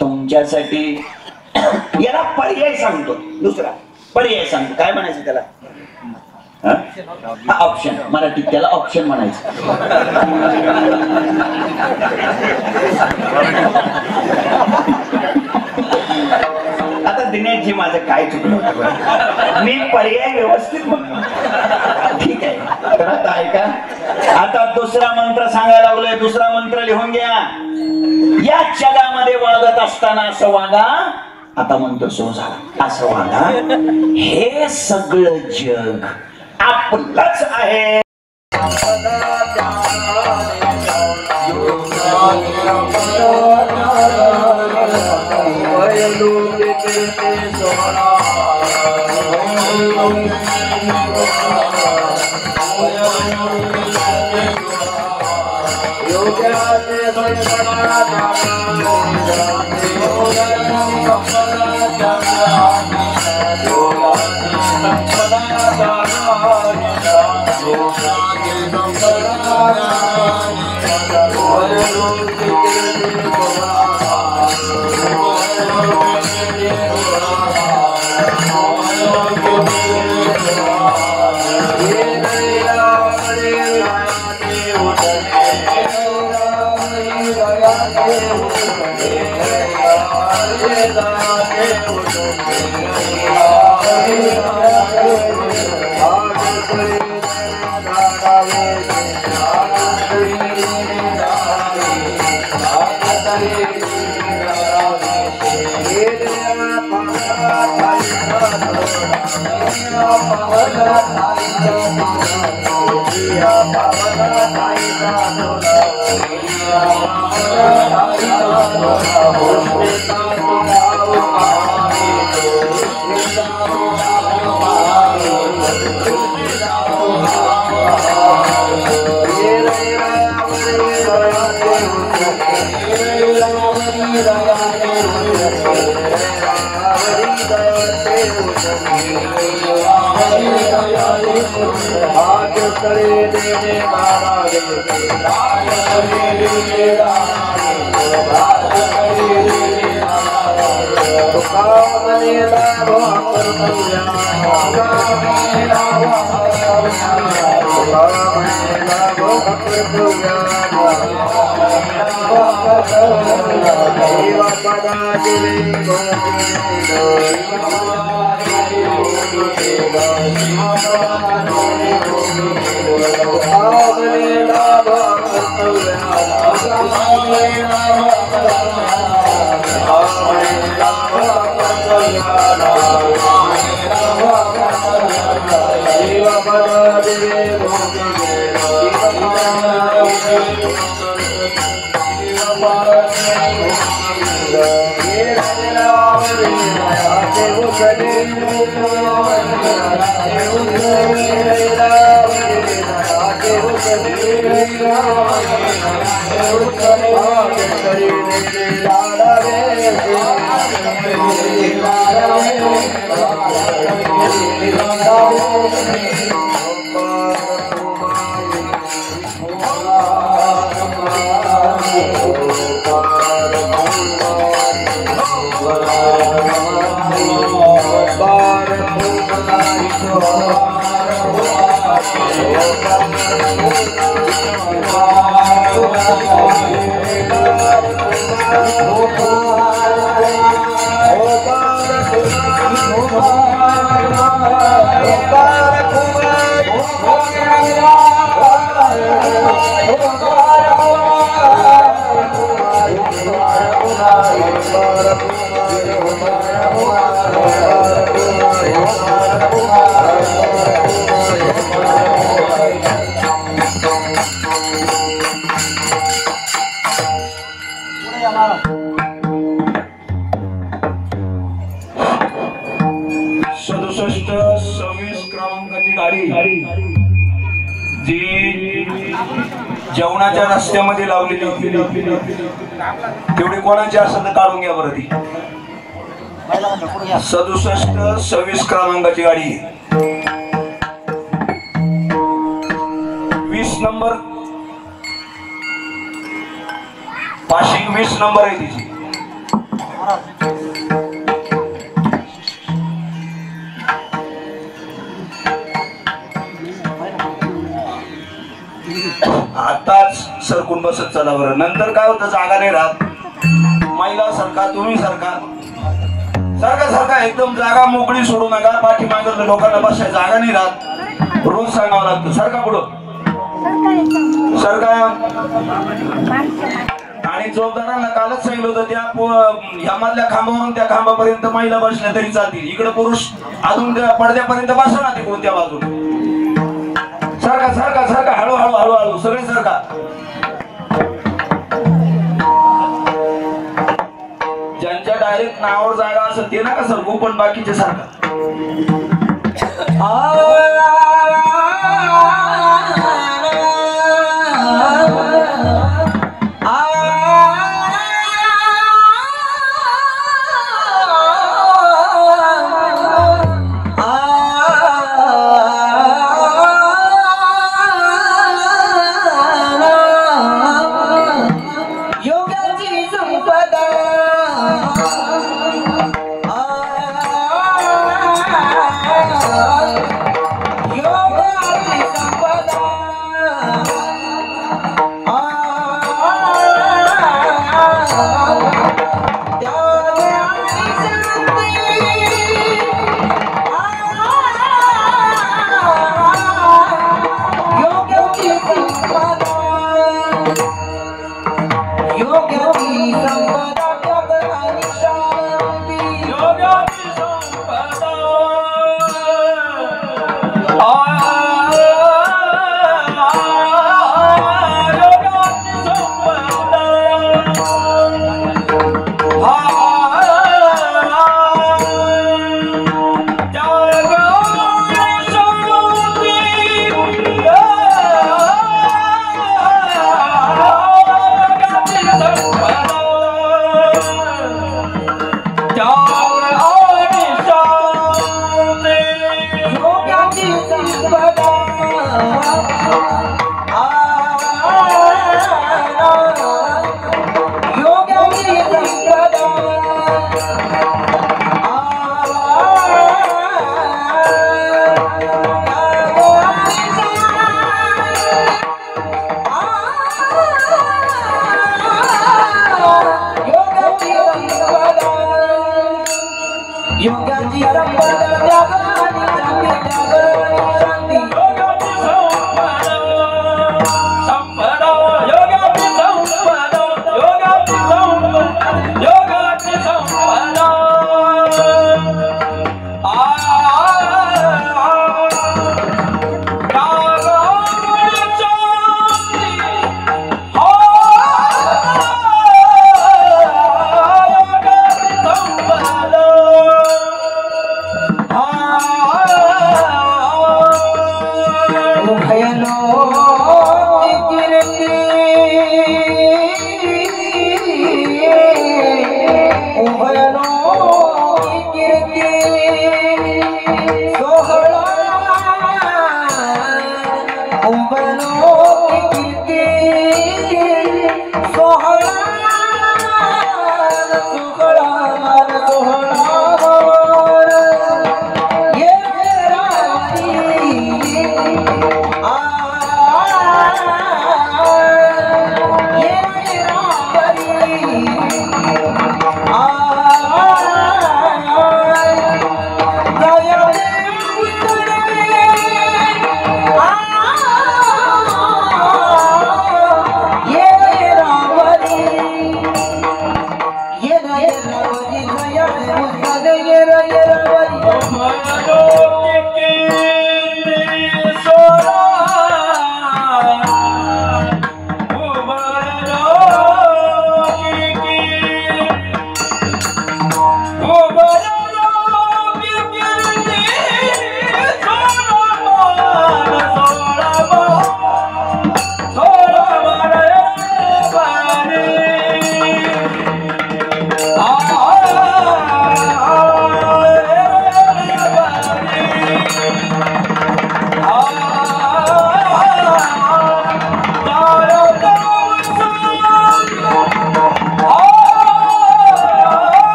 तुमच्यासाठी याला पर्याय सांगतो. दुसरा पर्याय सांगतो. काय म्हणायचं त्याला? ऑप्शन. मराठीत त्याला ऑप्शन म्हणायचं. आता दिनेशजी माझं काय चुकलं होतं, मी पर्याय व्यवस्थित म्हणतो. ठीक आहे, तर आता ऐका. आता दुसरा मंत्र सांगायला लागलोय. दुसरा मंत्र लिहून घ्या. या जगामध्ये वागत असताना असं वागा. आता मंत्र सुरू झाला. असं वागा, हे सगळं जग आपलंच आहे. Oh जेवणाच्या रस्त्यामध्ये लावलेली तेवढी कोणाची असेल तर काढून घ्या बरं ती 67-26 क्रमांकाची गाडी 20 नंबर पाशिंग 20 नंबर आहे तिची आताच सरकून बसत चला बरं नंतर काय होतं जागा नाही राहत महिला सरका तुम्ही सरका सरका एकदम जागा मोकळी सोडू नका पाठीमागे लोकांना बसायला जागा नाही राहत रोज सांगावं लागतं सरका पुढं सरका आणि जोरदारांना कालच सांगितलं होतं त्या ह्या मधल्या खांबावरून त्या खांबापर्यंत महिला बसल्या तरी चालतील इकडे पुरुष अजून त्या पडद्यापर्यंत बसा ना तिकडून त्या बाजूला सरका हळू सगळे सरका ज्यांच्या डायरेक्ट नावावर जागा असेल ते नका सरकू पण बाकीचे सरका योगाची संपदा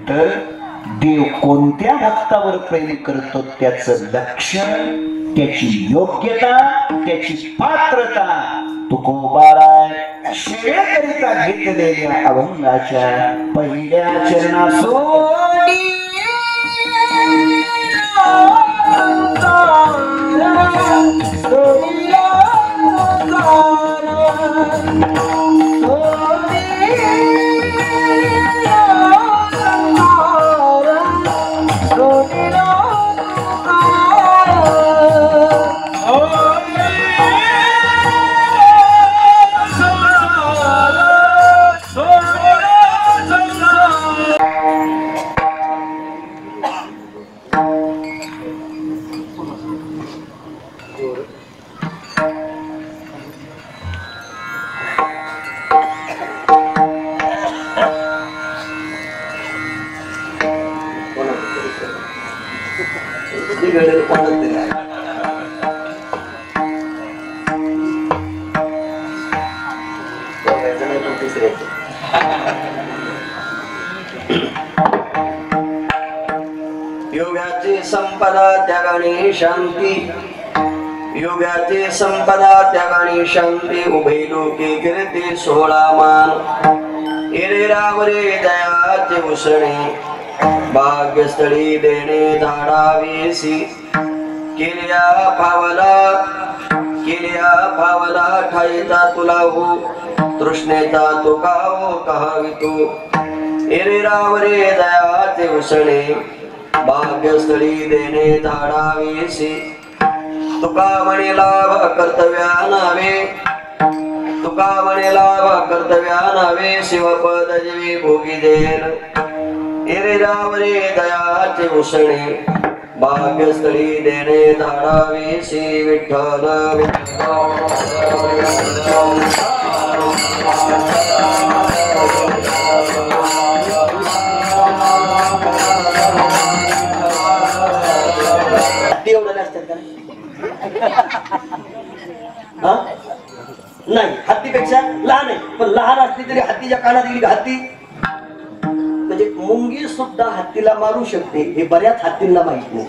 तर देव कोणत्या भक्तावर प्रेम करतो त्याचं लक्षण, त्याची योग्यता, त्याची पात्रता तुकोबाराय शेकरिता घेतलेल्या अभंगाच्या पहिल्या चरणासोडी योगाची संपदा त्यागाने शांती, योगाची संपदा त्यागाने शांती, उभे लोके कीर्ती 16 मान, येरे रावरे दयाचे उसणे, भाग्यस्थळी देणे धाडावेसी, केल्या पावला ठाईचा तुला हो, तृष्णेचा तुका हो कहावितो, येरे रावरे दयाचे उसणे, भाग्यस्थळी देणे धाडावेसी, तुका म्हणे लाभ कर्तव्या नावे, तुका म्हणे लाभ कर्तव्या नावे, शिवपद जीवी भोगी देन, येरे रावरे दयाचे उसणे, भाग्यस्थळी देणे धाडावेसी, विठ्ठल नाही, हत्तीपेक्षा लहान आहे, पण लहान असली तरी हत्तीच्या कानात गेली हत्ती म्हणजे मुंगी सुद्धा हत्तीला मारू शकते, हे बऱ्याच हत्तींना माहित नाही.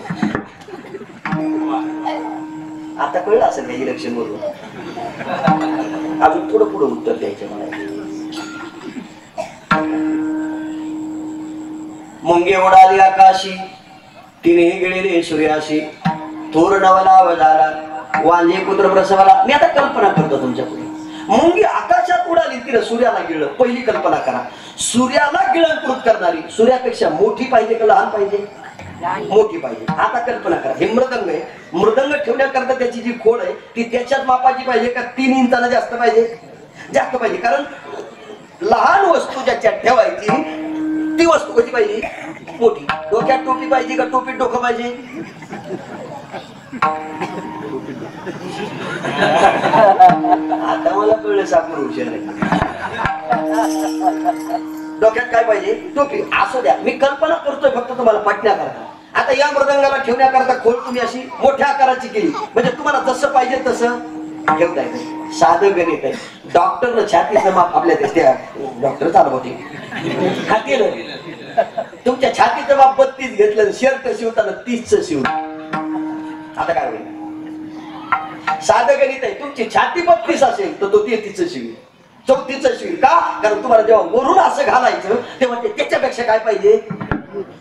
आता कळलं असेल का इलेक्शन वरून? अजून थोडं पुढे उत्तर द्यायचं मला. मुंगी उडाली आकाशी, तिनेही गेलेली सूर्याशी, थोर नवला झाला, वांजे पुत्र प्रसवाला. मी आता कल्पना करतो तुमच्या पुढे. मुंगी आकाशात उडाली, तिने सूर्याला गिळलं. पहिली कल्पना करा, सूर्याला गिळंकृत करणारी सूर्यापेक्षा मोठी पाहिजे का लहान पाहिजे? मोठी पाहिजे. आता कल्पना करा, हे मृदंग आहे, मृदंग ठेवण्याकरता त्याची जी खोड आहे ती त्याच्यात मापाची पाहिजे का 3 इंचाला जास्त पाहिजे? जास्त पाहिजे, कारण लहान वस्तू ज्याच्यात ठेवायची ती वस्तू कशी पाहिजे? मोठी. डोक्यात टोपी पाहिजे का टोपीत डोकं पाहिजे? आता मला कळलं साखर हुशार आहे. डोक्यात काय पाहिजे? टोपी. असू द्या, मी कल्पना करतोय फक्त तुम्हाला पटण्याकरता. आता या मृदंगाला ठेवण्याकरता खोड तुम्ही अशी मोठ्या आकाराची केली म्हणजे तुम्हाला जसं पाहिजे तसं ठेवता येतं. साधं गणित आहे. डॉक्टरनं छातीचं माप आपल्या त्या डॉक्टर चालू होते खातीनं तुमच्या छातीचं माप 32 घेतलं, शर्ट शिवताना 30चं शिवलं. आता काय होईल? साधं गणित आहे. तुमची छाती 32 असेल तर तो 33चं शिवेल, 34चं शिवेल. का? कारण तुम्हाला जेव्हा वरून असं घालायचं तेव्हा ते त्याच्यापेक्षा काय पाहिजे?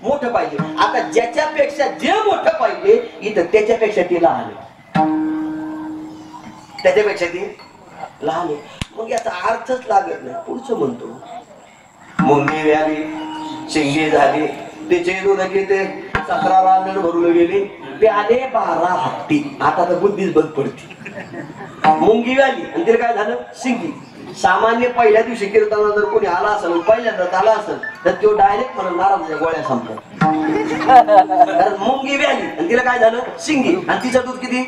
मोठं पाहिजे. आता ज्याच्यापेक्षा जे मोठं पाहिजे इथं त्याच्यापेक्षा ते लहान आहे, त्याच्यापेक्षा ते लहान आहे. मग याचा अर्थच लागत नाही. पुढचं म्हणतो, मुंगी व्याली, शिंगी झाली, तिचे दूध किती 17 रांजण भरून गेली, प्याले 12 हत्ती. आता तर बुद्धीच बंद पडती. मुंगी व्याली आणि तिला काय झालं? शिंगी. सामान्य पहिल्या दिवशी कीर्तनाला जर कोणी आला असेल, पहिल्यांदाच आला असेल तर तो डायरेक्ट म्हणून नाराज गोळ्या संपतात. कारण मुंगी व्याली आणि तिला काय झालं? शिंगी. आणि तिचं दूध किती?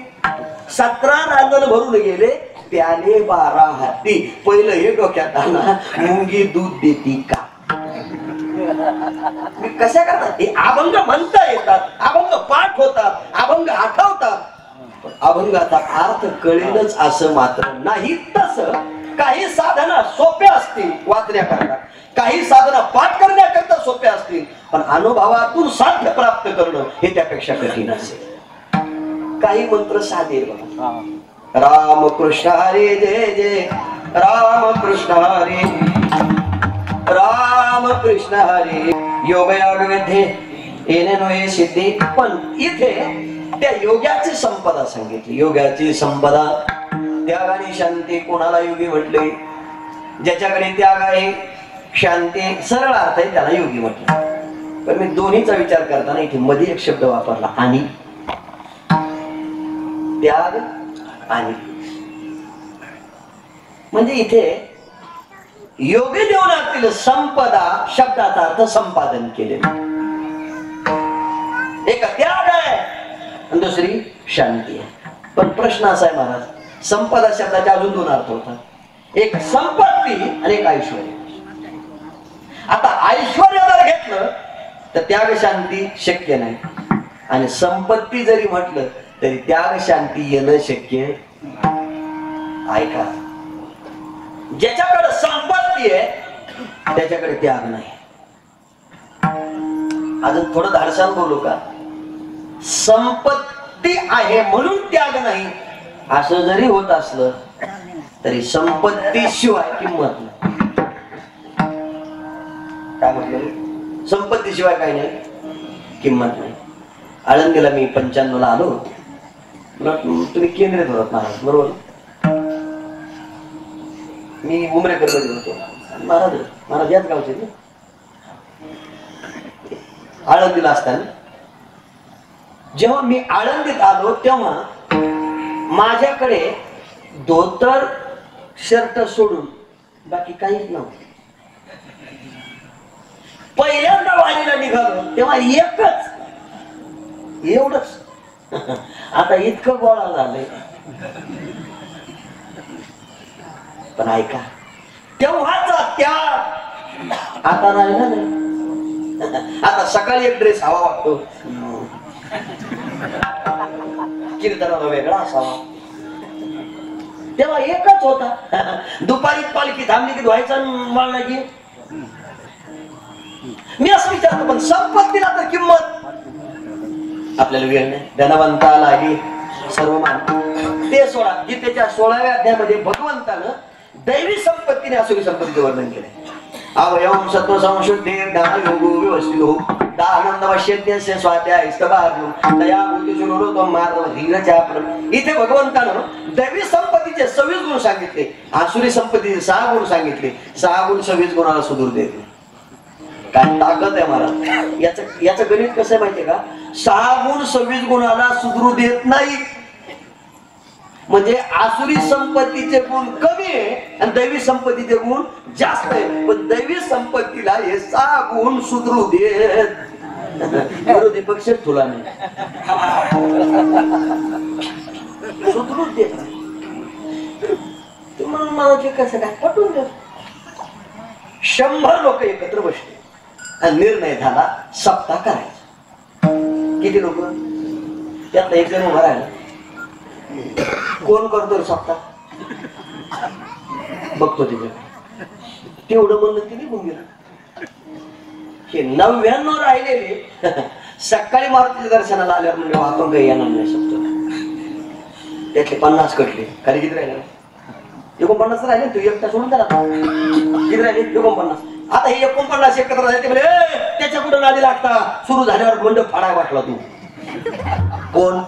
17 रांजण भरून गेले, प्याले 12 हत्ती. पहिलं हे डोक्यात आला, मुंगी दूध देती का? मी कशा करतात? हे अभंग म्हणता येतात, अभंग पाठ होतात, अभंग आठवतात, पण अभंगाचा अर्थ कळेलच असं मात्र नाही. तसं काही साधना सोप्या असतील वाचण्याकरता, काही साधना पाठ करण्याकरता सोप्या असतील, पण अनुभवातून साध्य प्राप्त करणं हे त्यापेक्षा कठीण असेल. काही मंत्र साधे बघा. राम कृष्ण हरे जय जय राम कृष्ण हरे राम कृष्ण हरे योगयोग विद्ये येणे नोहे सिद्धी. पण इथे त्या योगाची संपदा सांगितली. योगाची संपदा त्याग आणि शांती. कोणाला योगी म्हटले? ज्याच्याकडे त्याग आहे, शांती, सरळ अर्थ आहे, त्याला योगी म्हटलं. पण मी दोन्हीचा विचार करताना इथे मध्ये एक शब्द वापरला, आणि. त्याग आणि म्हणजे इथे योगी जीवनातील संपदा शब्दाचा अर्थ संपादन केले. एक त्याग आहे आणि दुसरी शांती आहे. पण प्रश्न असा आहे महाराज, संपदा शब्दाचे अजून दोन अर्थ होतात. एक संपत्ती आणि एक ऐश्वर. आता ऐश्वर जर घेतलं तर त्याग शांती शक्य नाही, आणि संपत्ती जरी म्हटलं तरी त्याग शांती येणं शक्य. ऐका, ज्याच्याकडे संपत्ती आहे त्याच्याकडे त्याग नाही. अजून थोडं धाडसान बोलू का? संपत्ती आहे म्हणून त्याग नाही असं जरी होत असलं तरी संपत्ती शिवाय किंमत नाही. काय म्हटलं? संपत्ती शिवाय काही नाही, किंमत नाही. आळंदीला मी 95 ला आलो. तुम्ही केंद्रित होतात महाराज, बरोबर? मी उमरेकर मध्ये होतो. महाराज याच गावचे ना. आळंदीला असताना जेव्हा मी आळंदीत आलो तेव्हा माझ्याकडे धोतर शर्ट सोडून बाकी काहीच नव्हतं. पहिल्यांदा वारीला निघालो तेव्हा एकच, एवढंच. आता इतकं गोळा झालंय. पण ऐका, तेव्हाचा त्याग आता राहिला नाही. आता सकाळी एक ड्रेस हवा वाटतो, कीर्तनाला वेगळा असावा. तेव्हा एकच होता. दुपारी पालखी थांबली की धुवायचा वाळला की. मी असं विचारतो, पण संपत्तीला तर किंमत आपल्याला वेळ नाही. धनवंता लागी सर्व मान. ते सोडा. गीतेच्या 16व्या अध्यायामध्ये भगवंतानं दैवी संपत्तीने असुरी संपत्तीचे वर्णन केले. अवयव सत्व संशुद्धी ज्ञान योगो व्यवस्थितो दानंद वश्यज्ञस्य स्वाध्याय स्तभार्जुन दया भूती सुनोतो मार्ग धीरच्या प्रम. इथे भगवंतानं दैवी संपत्तीचे 26 गुण सांगितले, आसुरी संपत्तीचे 6 गुण सांगितले. 6 गुण 26 गुणाला सुधूर देते. काय ताकद आहे महाराज. याचं गणित कसं आहे माहितीये का? 6 गुण 26 गुणाला सुधरू देत नाही. म्हणजे आसुरी संपत्तीचे गुण कमी आहे आणि दैवी संपत्तीचे गुण जास्त आहे. पण दैवी संपत्तीला हे 6 गुण सुधरू देत. विरोधी पक्ष तुला नाही सुधरू देत. म्हणून मला कसं काय पटून देत. 100 लोक एकत्र बसले आणि निर्णय झाला सप्ताह करायचा. किती लोक? त्यातला एक जण उभा राहिला. कोण करतो सप्ताह? बघतो तिथे. तेवढं म्हणलं की निघून गेलं. हे 99 राहिलेले सकाळी मारुतीच्या दर्शनाला आल्यावर म्हणजे आपण काही येणार नाही सप्ताह. त्यातले 50 कटले. खाली किती राहिले? 49 राहिले. तू एकटा सोडून द्या. किती राहिले? 49. आता हे 49 एकत्र राहिले. ते म्हणजे त्याच्या कुठं नादी लागता. सुरू झाल्यावर मंडप फाडाय वाटला तू. कोण?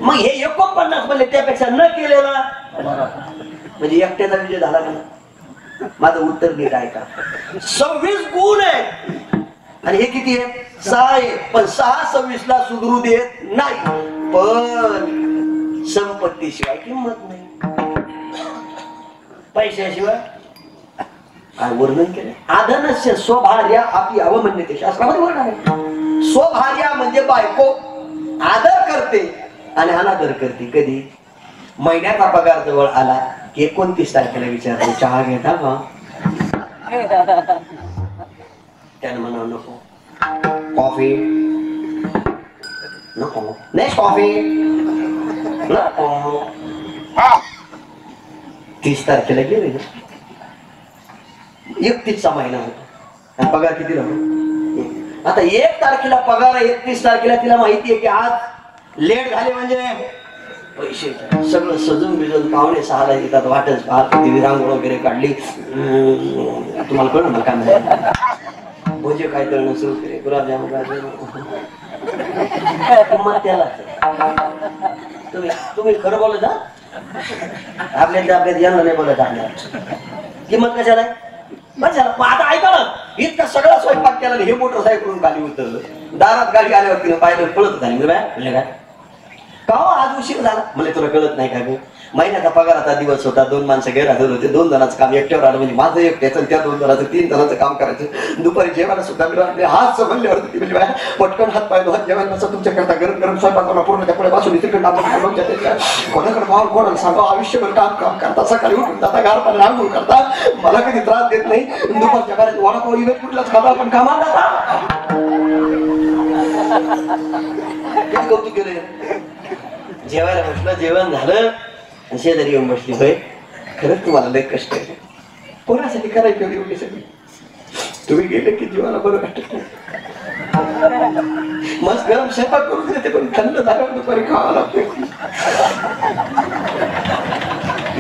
मग हे 49 म्हणले त्यापेक्षा न केलेला म्हणजे एकट्याचा विजय झाला का? माझं उत्तर नीट ऐका. 26 गुण आहेत आणि हे किती आहे? 6 आहे. पण 6 26 ला सुधरू देत नाही. पण संपत्तीशिवाय किंमत नाही. पैशाशिवाय काय वर्णन केलं? आधनस्य स्वभार्या आपली अवमन्यते शास्त्रामध्ये वर्णन आहे. स्वभार्या म्हणजे बायको आदर करते आणि अनादर करते. कधी? महिन्याचा पगार जवळ आला की 29 तारखेला विचारतो चहा घेता का? त्यानं म्हणावं नको. कॉफी नको. नाही कॉफी नको. 30 तारखेला गेले ना. 31चा महिना होता आणि पगार किती लागतो? आता 1 तारखेला पगार आहे, 31 तारखेला तिला माहिती आहे की आज लेट झाले म्हणजे पैसे सगळं सजून बिजून पाहुणे 6ला येतात, वाटच पाहत ती रांगोळ वगैरे काढली. तुम्हाला कळलं ना काय म्हणतात, भोजे काय तळणं सुरू केले, गुलाबजाम किंमत त्याला. तुम्ही खरं बोलत हा, आपल्यात यांना नाही बोलत. आपल्या किंमत कशाला आहे? आता ऐका ना, इतका सगळा स्वयंपाक केला, हे मोटरसायकलून खाली उतरलं, दारात गाडी आल्यावर तिने पाहिलं, पळत झाली म्हणजे काय का आज उशीर झाला. मला तुला कळत नाही का ग, महिन्याचा पगाराचा दिवस होता, 2 माणसं गैरहजर होते, 2 जणांचं काम एकट्यावर आलं म्हणजे माझं एकट्याचं, त्या 2 जणांचं 3 जणांचं काम करायचं. दुपारी जेवायला सुद्धा मी हात समजल्यावर ती म्हणजे पटकन हात पाय धुवत जेवायला नसं तुमच्याकरता गरम गरम स्वयंपाकाला पूर्ण त्या पुढे बसून तिकडे आपण कोणाकडे भाव कोणाला सांगा, आयुष्यभर काम करता, सकाळी उठून जाता, गार पाणी आंघोळ करता, मला कधी त्रास देत नाही. दुपारच्या घरात वडापाव इवेत कुठलाच खाता, आपण कामाला किती कौतुक केलं. जेवायला बसलं, जेवण झालं, शेजारी येऊन बसली. होय खरंच तुम्हाला लय कष्ट आहे, कोणासाठी करायची एवढी सगळी, तुम्ही गेले की जीवाला बरं वाटत नाही. मस्त गरम स्वयंपाक करून देते, पण थंड झाल्यावर दुपारी खावा लागते.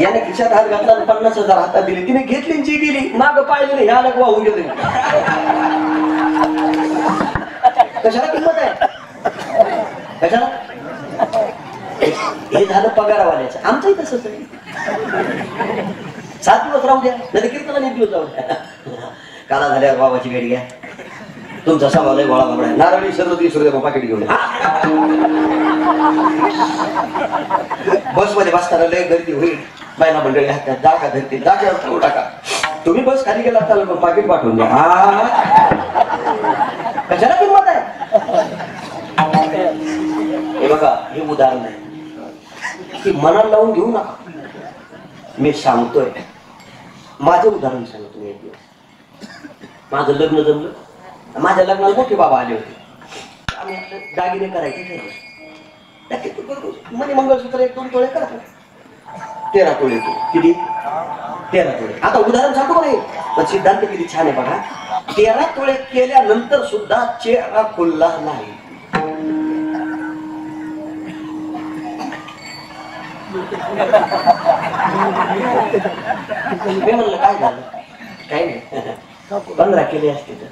याने खिशात हात घातला, 50,000 हातात दिली, तिने घेतली जी गेली, माग पाहिजे नाही, ह्या लग वाहून गेले. कशाला किंमत आहे, कशाला? हे झालं पगारवाल्याचं. आमचंही तसंच आहे, 7 दिवस राहू द्या, नाही कीर्तनाला 1 दिवस जाऊ द्या. काला झाल्यावर बाबाची भेट घ्या, तुमचा सवाल आहे गोळा बाबडा, नारळी सर्व विसरू द्या, पाकिट घेऊन. बस मध्ये बसताना लय गर्दी होईल, बायला मंडळी हातात जागा धरतील, जागेवर ठेवू टाका. तुम्ही बस खाली गेला तर पाकिट पाठवून द्या. कशाला किंमत आहे? हे बघा, हे उदाहरण आहे की मनाला लावून घेऊ नका. मी सांगतोय, माझं उदाहरण सांगतो. एक दिवस माझं लग्न जमलं, माझ्या लग्नाला मोठे बाबा आले होते. आम्ही दागिने करायचे, म्हणजे मंगळसूत्र 1-2 तोळे करतो, 13 तोळे. किती? 13 तोळे. आता उदाहरण सांगतो का नाही, पण सिद्धांत किती छान आहे बघा. 13 तोळे केल्यानंतर सुद्धा चेहरा खुलला नाही. मी म्हणलं काय झालं, काही नाही, 15 केले असते तर.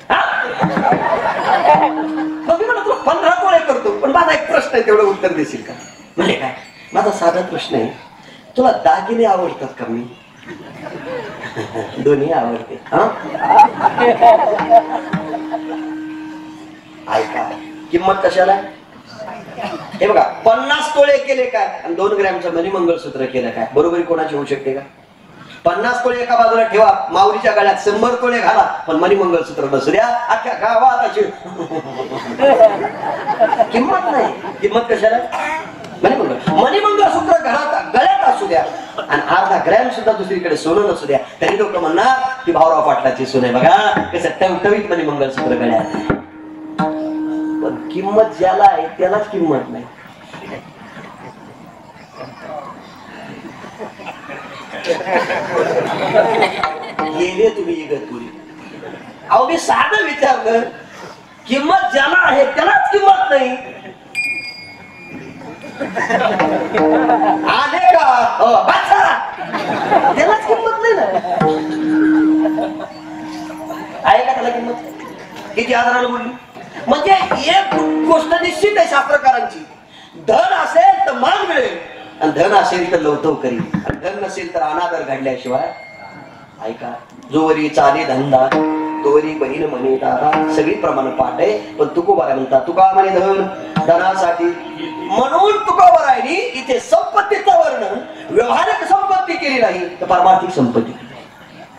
मी म्हणलं तू 15 तोळे करतो, पण माझा एक प्रश्न आहे, तेवढं उत्तर देशील का? म्हणजे काय, माझा साधा प्रश्न आहे, तुला दागिने आवडतात का? मी दोन्ही आवडते. ऐका, किंमत कशाला? हे बघा, 50 तोळे केले काय आणि 2 ग्रॅमचं मनी मंगळसूत्र केलं काय, बरोबरी कोणाची होऊ शकते का? 50 तोळे एका बाजूला ठेवा, माऊलीच्या गळ्यात 100 तोळे घाला, पण मनी मंगळसूत्र नसू द्या, अख्ख्या गावात अशी किंमत नाही. किंमत कशाला? मनी मंगळसूत्र घरात गळ्यात असू द्या आणि अर्धा ग्रॅम सुद्धा दुसरीकडे सोनं नसू द्या, तरी लोक म्हणणार की भाऊराव पाटलाची सोनं आहे, बघा कसं टवटवीत मनी मंगळसूत्र गळ्यात. पण किंमत ज्याला आहे त्यालाच किंमत नाही. गेले तुम्ही इगतपुरी, अहो मी साधं विचारलं, किंमत ज्याला आहे त्यालाच किंमत नाही. आले का त्यालाच किंमत नाही ना, आहे का त्याला किंमत? किती आधाराला बोलली? म्हणजे एक गोष्ट निश्चित आहे शास्त्रकारांची, धन असेल तर मान मिळेल आणि धन असेल तर लवतो करील, आणि धन नसेल तर अनादर घडल्याशिवाय. ऐका, जोवरी चाले धंदा तोवरी बहीण म्हणे दादा, सगळी प्रमाण पाठ आहे, पण तुकोबारा म्हणतात तुका म्हणे धन धनासाठी, म्हणून तुकोबारायनी इथे संपत्तीचं वर्णन व्यवहारिक संपत्ती केली नाही तर पारमार्थिक संपत्ती केली.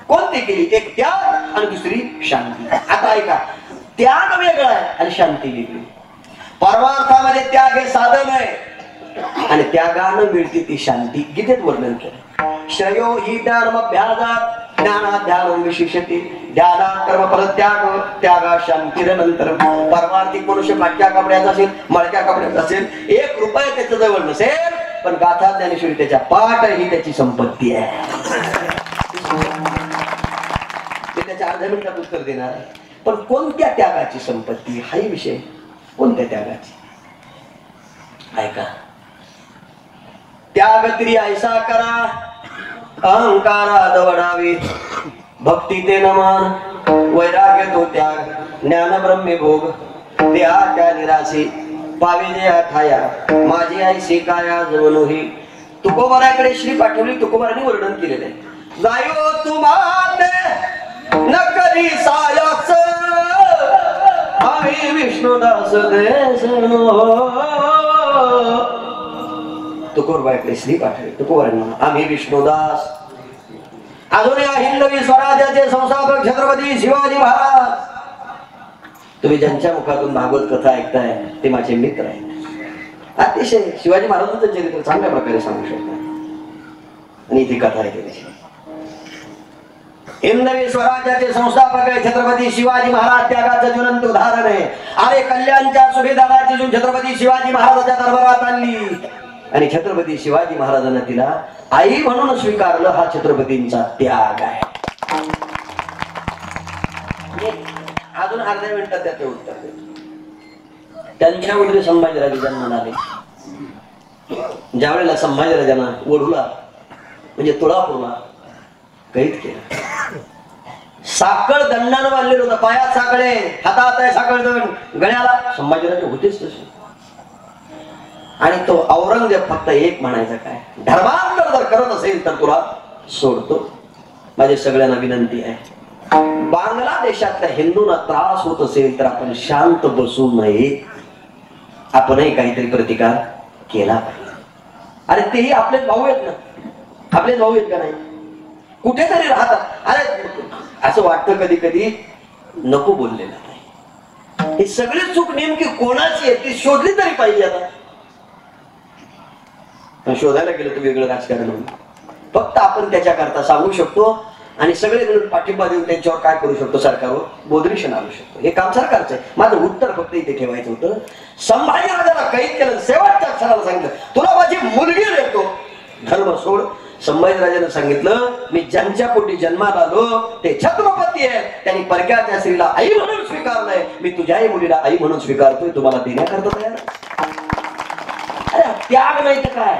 कोणती केली? एक त्याग आणि दुसरी शांती. आता ऐका, त्याग वेगळा आहे आणि शांती वेगळी. परमार्थामध्ये त्याग हे साधन आहे आणि त्यागानं मिळते ती शांती. गीतेत वर्णन केलं, श्रेयो ही ज्ञानमभ्यासात ज्ञानात ध्यान विशिष्यते, ध्यानात कर्मफल त्याग, त्यागा शांतीनंतर. परमार्थिक मनुष्य फाटक्या कपड्याचा असेल, मळक्या कपड्याचा असेल, 1 रुपया त्याच्या जवळ नसेल, पण गाथा ज्ञानेश्वरी त्याच्या पाठ ही त्याची संपत्ती आहे. ते त्याच्या अर्ध्या मिनिटात उत्तर देणार आहे. पण कोणत्या त्यागाची संपत्ती हाही विषय. कोणत्या त्यागाची? ऐका, त्याग तरी ऐसा करा अहंकारात वडावे, भक्ती ते नमन वैराग्य तो त्याग, ज्ञान ब्रह्मी भोग देहा त्या निराशी, पावे जे ठाया माझी आई शिकाया जवनोही. तुकोबाराकडे श्री पाठवली, तुकोबारांनी वर्णन केलेलं आहे. जायो तुम्हाते न कधी सायाच, आम्ही विष्णुदास देशनो. तुकोबाराकडे श्री पाठवली, तुकोबारांनी आम्ही विष्णुदास. अजूनही हिंदवी स्वराज्याचे संस्थापक छत्रपती शिवाजी महाराज. तुम्ही ज्यांच्या मुखातून भागवत कथा ऐकताय ते माझे मित्र आहेत. अतिशय शिवाजी महाराजांचं चरित्र चांगल्या प्रकारे सांगू शकतात आणि ती कथा ऐकली. हिंदवी स्वराज्याचे संस्थापक आहे छत्रपती शिवाजी महाराज, त्यागाचं ज्वलंत उदाहरण आहे. अरे कल्याणच्या सुभेदाराची जो छत्रपती शिवाजी महाराजांच्या दरबारात आणली आणि छत्रपती शिवाजी महाराजांना तिला आई म्हणून स्वीकारलं. हा छत्रपतींचा त्याग आहे. अजून अर्ध्या मिनिटात त्याचं उत्तर देतो. त्यांच्या वडील संभाजीराजे जन्माला आले. ज्या वेळेला संभाजीराजांना वडूला म्हणजे तुळापूरला कैद केलं. साखळ दंडानं बांधलेलं होतं, पायात साखळे, हातात आहे साखळ दंड, गळ्याला. संभाजीराजे होतेच तसे. आणि तो औरंगजेब फक्त एक म्हणायचा, काय धर्मांतर जर करत असेल तर तुला सोडतो. माझी सगळ्यांना विनंती आहे, बांगलादेशातल्या हिंदूंना त्रास होत असेल तर आपण शांत बसू नये, आपणही काहीतरी प्रतिकार केला पाहिजे. अरे तेही आपलेच भाऊ आहेत ना, आपलेच भाऊ आहेत का नाही? कुठेतरी राहतात. अरे असं वाटतं कधी कधी नको बोललेलं नाही. ही सगळी चूक नेमकी कोणाची आहे ती शोधली तरी पाहिजे. आता पण शोधायला गेलं तर वेगळं राजकारण होईल. फक्त आपण त्याच्याकरता सांगू शकतो आणि सगळे मिळून पाठिंबा देऊन त्यांच्यावर काय करू शकतो, सरकारवर बोधरेशन आणू शकतो. हे काम सरकारचं आहे. माझं उत्तर फक्त इथे ठेवायचं होतं. संभाजीराजाला कैद केलं, शेवटच्या क्षणाला सांगितलं तुला माझी मुलगी देतो, धर्म सोड. संभाजीराजाने सांगितलं मी ज्यांच्या पोटी जन्मात आलो ते छत्रपती आहे, त्यांनी परक्याच्या स्त्रीला आई म्हणून स्वीकारलंय, मी तुझ्याही मुलीला आई म्हणून स्वीकारतोय, तुम्हाला देण्याकरता तयार. अरे त्याग नाही तर काय.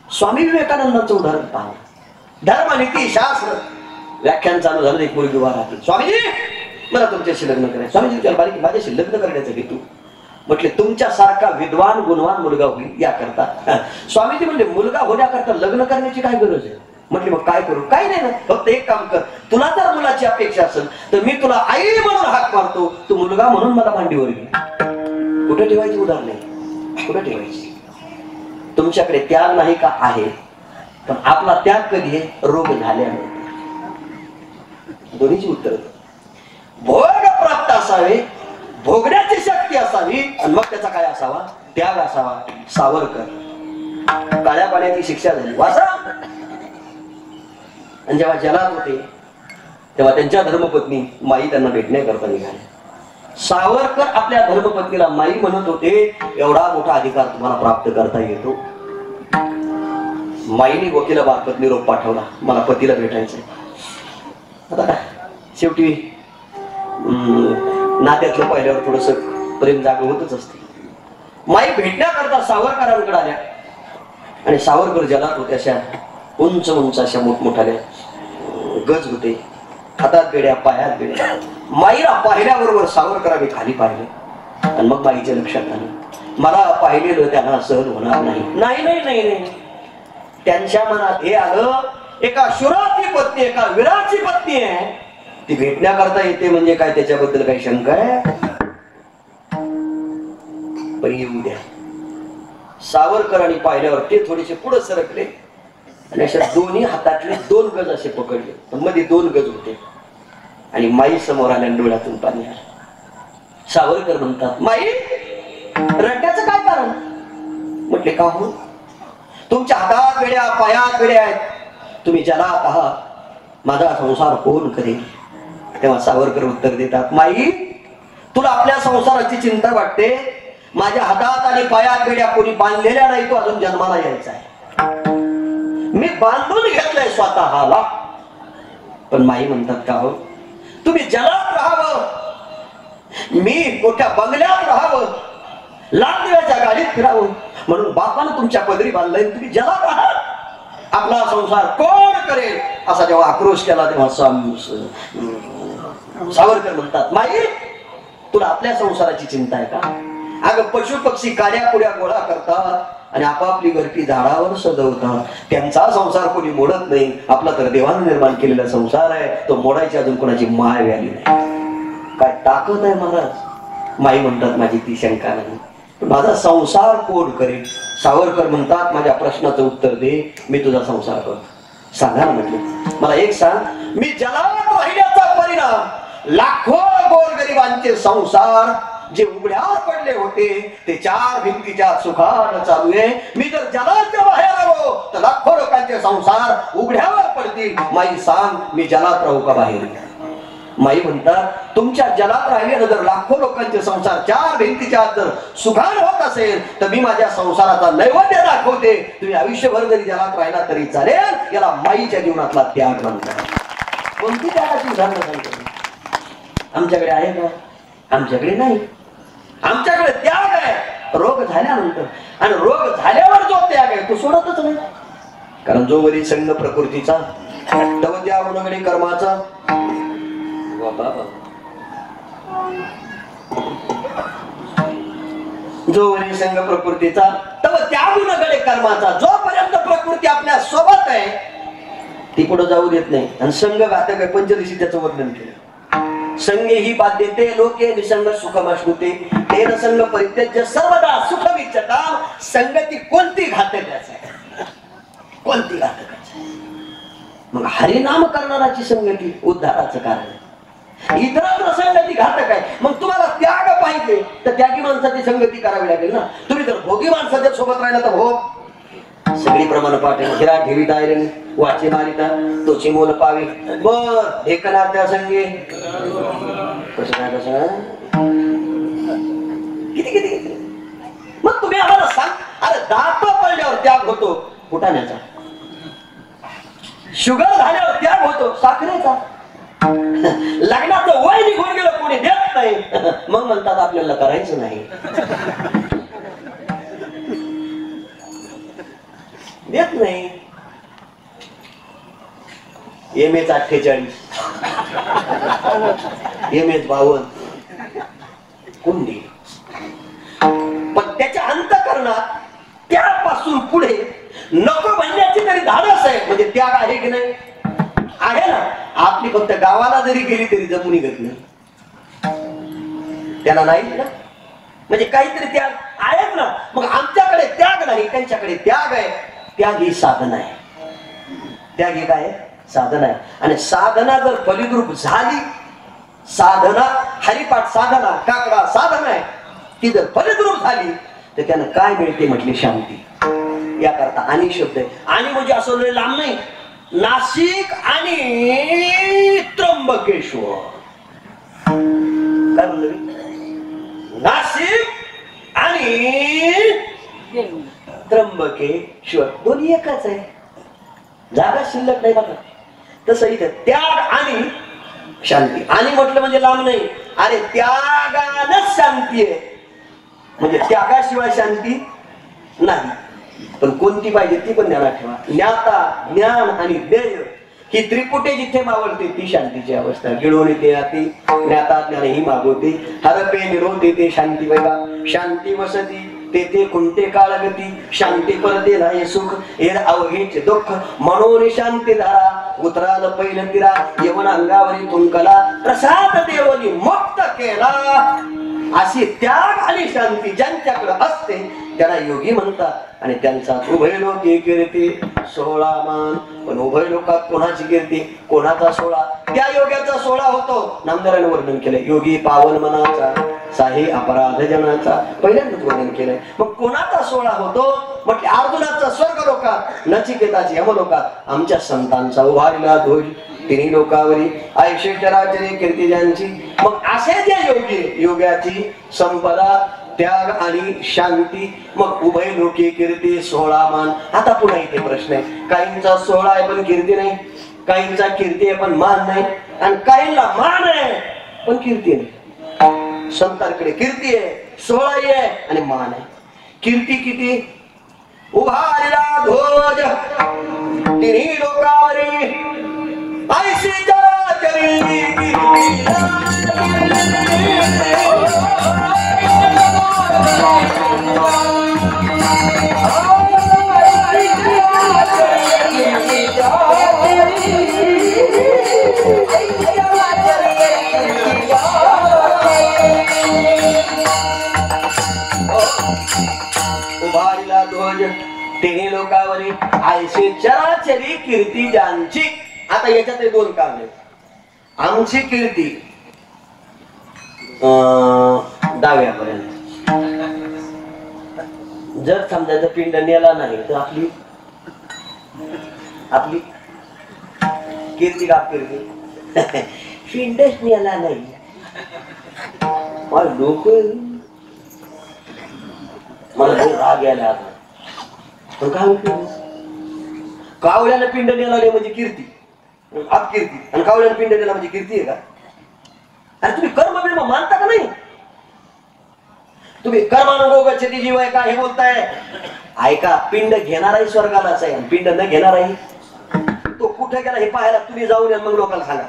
स्वामी विवेकानंदांचं उदाहरण पहा. धर्म नीती शास्त्र व्याख्यान चालू झालं, एक मुलगी उभा राहते. स्वामीजी मला तुमच्याशी लग्न करायचं. स्वामीजी विचार बारीक माझ्याशी लग्न करण्याचं हेतू? म्हटले तुमच्यासारखा विद्वान गुणवान मुलगा होईल याकरता. स्वामीजी म्हणजे मुलगा होण्याकरता लग्न करण्याची काय गरज आहे? म्हटले मग काय करू? काही नाही ना, फक्त एक काम कर, तुला जर मुलाची अपेक्षा असेल तर मी तुला आई म्हणून हाक मारतो, तू मुलगा म्हणून मला मांडीवर घे. कुठे ठेवायची उदाहरणे, कुठे ठेवायची? तुमच्याकडे त्याग नाही का? आहे, पण आपला त्याग कधी आहे? रोग झाल्याने. दोन्हीची उत्तर. भोग प्राप्त असावे, भोगण्याची शक्ती असावी आणि मग त्याचा काय असावा? त्याग असावा. सावरकर काळ्या पाण्याची शिक्षा झाली, वाचा. आणि जेव्हा जलात होते तेव्हा त्यांच्या धर्मपत्नी माई त्यांना भेटण्याकरता निघाले. सावरकर आपल्या धर्मपत्नीला माई म्हणत होते, एवढा मोठा अधिकार तुम्हाला प्राप्त करता येतो. माईने वकिला मार्फत निरोप पाठवला, मला पतीला भेटायचंय. आता शेवटी नात्यातलं पाहिल्यावर थोडस प्रेम जाग होतच असते. माई भेटण्याकरता सावरकरांकडे आल्या आणि सावरकर जलात होते. अशा उंच उंच अशा मोठमोठाल्या गज होते, हातात बेड्या, पायात बेड्या. माईला पाहिल्याबरोबर सावरकरांनी खाली पाहिले आणि मग माईच्या लक्षात आलं मला पाहिलेलं त्यांना सहन होणार नाही. नाही नाही नाही नाही, त्यांच्या मनात हे आलं, एका शूराची पत्नी, एका वीराची पत्नी आहे, ती भेटण्याकरता येते म्हणजे काय, त्याच्याबद्दल काही शंका आहे? पण येऊ द्या. सावरकरांनी पाहिल्यावर ते थोडेसे पुढे सरकले आणि अशा दोन्ही हातातले 2 गज असे पकडले, पण मध्ये 2 गज होते आणि माई समोर आल्या, डोळ्यातून पाणी आलं. सावरकर म्हणतात, माई रडण्याचं काय कारण? म्हटले का हो, तुमच्या हातात बेड्या, पायात बेड्या आहेत, तुम्ही जलात आहात, माझा संसार कोण करेल? तेव्हा सावरकर उत्तर देतात, माई तुला आपल्या संसाराची चिंता वाटते, माझ्या हातात आणि पायात बेड्या कोणी बांधलेल्या नाही, तो अजून जन्माला यायचा आहे, मी बांधून घेतलंय स्वतःला. पण माई म्हणतात का हो, तुम्ही जलात राहावं, मी मोठ्या बंगल्यात राहावं, लांबव्याच्या गाडीत फिरावं म्हणून बापानं तुमच्या पदरी बांधलंय, तुम्ही जलात राहा. आपला संसार कोण करेल असा जेव्हा आक्रोश केला तेव्हा सावरकर म्हणतात, माई तुला आपल्या संसाराची चिंता आहे का? अगं पशु पक्षी काड्या कुड्या गोळा करतात आणि आपापली घरटी झाडावर सजवतात, त्यांचा संसार कोणी मोडत नाही. आपला तर देवाने निर्माण केलेला संसार आहे, तो मोडायची अजून कोणाची माय व्याली नाही. काय ताकद आहे महाराज. माई म्हणतात माझी ती शंका नाही, माझा संसार कोण करेल? सावरकर म्हणतात माझ्या प्रश्नाचं उत्तर दे, मी तुझा संसार करतो. सांगा ना म्हटलं. मला एक सांग, मी जलात राहिल्याचा परिणाम लाखो गोरगरिबांचे संसार जे उघड्यावर पडले होते ते 4 भिंतीच्या सुखानं चालू आहे. मी जर जलाच्या बाहेर आलो तर लाखो लोकांचे संसार उघड्यावर पडतील. माई सांग, मी जलात राहू का बाहेर? माई म्हणतात तुमच्या जलात राहिलेलं जर लाखो लोकांचे संसार 4 भिंतीच्या आत जर सुखान होत असेल तर मी माझ्या संसाराचा नैवेद्य दाखवते. तुम्ही आयुष्यभर जरी जलात राहिला तरी चालेल. याला माईच्या जीवनातला त्याग म्हणतात. कोणती त्यागाची उदाहरणं सांगतो? आमच्याकडे आहे का? आमच्याकडे नाही. आमच्याकडे त्याग आहे रोग झाल्यानंतर, आणि रोग झाल्यावर जो त्याग आहे तो सोडतच नाही. कारण जो वरी संग प्रकृतीचा तव त्या गुणगणे कर्माचा, जो वरी संग प्रकृतीचा तव त्या गुणगणे कर्माचा, जोपर्यंत प्रकृती आपल्या सोबत आहे ती पुढे जाऊ देत नाही. आणि संघ घातक आहे. पंचदशी त्याचं वर्णन केलं. संगे ही बाध्यते लोके निसंग सुखमश्नुते तेन संग परित्यज्य सर्वदा सुखमिच्छताम. संगती कोणती घातकाची आहे? कोणती घातकाची आहे? मग हरिनाम करणाराची संगती उद्धाराचं कारण आहे. इतरांना संगती घातक आहे. मग तुम्हाला त्याग पाहिजे तर त्यागी माणसाची संगती करावी लागेल ना. तुम्ही जर भोगी माणसाच्या सोबत राहिला तर भोग सगळी प्रमाण पाठे हिरा ठेवी दायरे वाचे मारिता तोची मोल पावे बर ढेकणार त्या संगे कसं काय कसं किती किती किती. मग तुम्ही आम्हाला सांग, अरे दात पडल्यावर त्याग होतो फुटाण्याचा, शुगर झाल्यावर त्याग होतो साखरेचा, लग्नाचं वय निघून गेलं कोणी देत नाही मग म्हणतात आपल्याला करायचं नाही. देत नाही. MS 48 MS 52 कोण देईल? पण त्याच्या अंतःकरणात त्यापासून पुढे नको म्हणण्याची तरी धाडस आहे. म्हणजे त्याग आहे की नाही? आहे ना. आपली फक्त गावाला जरी गेली तरी जमून निघत नाही. त्याला नाही ना, म्हणजे काहीतरी त्याग आहेत ना. मग आमच्याकडे त्याग नाही, त्यांच्याकडे त्याग आहे. त्याग ही साधना आहे. त्याग ही काय साधना आहे. आणि साधना जर फलिद्रूप झाली, साधना हरिपाठ साधना काकडा साधना आहे, ती जर फलिद्रूप झाली तर त्यानं काय मिळते म्हटली? शांती. याकरता आणि शब्द आहे. आणि म्हणजे असं लांब नाही. नाशिक आणि त्र्यंबकेश्वर काय म्हणलं? नाशिक आणि त्र्यंबकेश्वर दोन्ही एकच आहे. जागा शिल्लक नाही बघा. तसं इथे त्याग आणि शांती. आणि म्हटलं म्हणजे लांब नाही. अरे त्यागानच शांती आहे. म्हणजे त्यागाशिवाय शांती नाही. पण कोणती पाहिजे ती पण ध्यानात ठेवा. ज्ञाता ज्ञान आणि ध्येय ही त्रिपुटे जिथे मावळते ती शांतीची अवस्था. गिळून येते आती ज्ञाता ज्ञान ही मागवते. हरपे निरोध येते शांती बघा. शांती वसती तेथे कोणते काळ गती. शांती परते नाही सुख एर अवघेचे दुःख. म्हणून शांती धारा उतराल पहिलं तिरा. यवन अंगावरी तुंकला प्रसाद देवनी मुक्त केला. अशी त्याग आणि शांती ज्यांच्याकडे असते त्याला योगी म्हणतात. आणि त्यांचा उभय लोक कीर्ती 16 मान. पण उभय लोकात कोणाची कीर्ती कोणाचा 16? त्या योग्याचा 16 होतो. नामदाराने वर्णन केलंय. योगी पावन मनाचा साही अपराध जनाचा पहिल्यांदाच वर्णन केलंय. मग कोणाचा 16 होतो म्हटले? अर्जुनाचा स्वर्ग लोकात, नचिकेताची यमलोकात, आमच्या संतांचा उभारला होईल तिन्ही लोकावरी आयुष्य चराचरे कीर्ती ज्यांची. मग असे जे योगी योगाची संपदा त्याग आणि शांती. मग उभय लोके कीर्ती 16 मान. आता पुन्हा इथे प्रश्न आहे. काहींचा 16 आहे पण कीर्ती नाही, काहींचा कीर्ती आहे पण मान नाही. आणि काहींना मान आहे पण कीर्ती नाही. संतांकडे कीर्ती आहे, सोहळाही आहे आणि मान आहे. कीर्ती किती? उभारला ध्वज तिन्ही लोकावरी ऐशी चराचरी उभारला ध्वज तिन्ही लोकावरी ऐशी चराचरी कीर्ती ज्यांची. आता याच्यात दोन कारण आहेत. आमची कीर्ती डाव्यापर्यंत. जर समजायचं पिंड नेला नाही तर आपली आपली कीर्ती का कीर्ती पिंडच नेला नाही. लोक मला राग यायला आता. पण काय उपयोग? कावल्यानं पिंड नेला म्हणजे कीर्ती अपकीर्ती, आणि कावल्यानं पिंड नेला म्हणजे कीर्ती आहे का? अरे तुम्ही कर्म बिर्म मानता का नाही? तुम्ही कर्मानुभवाचे जीव आहे का हे बोलताय? ऐका, पिंड घेणाराही स्वर्गालाच आहे, पिंड न घेणाराही तो कुठे गेला हे पाहायला तुम्ही जाऊन या, मग लोकांना सांगा.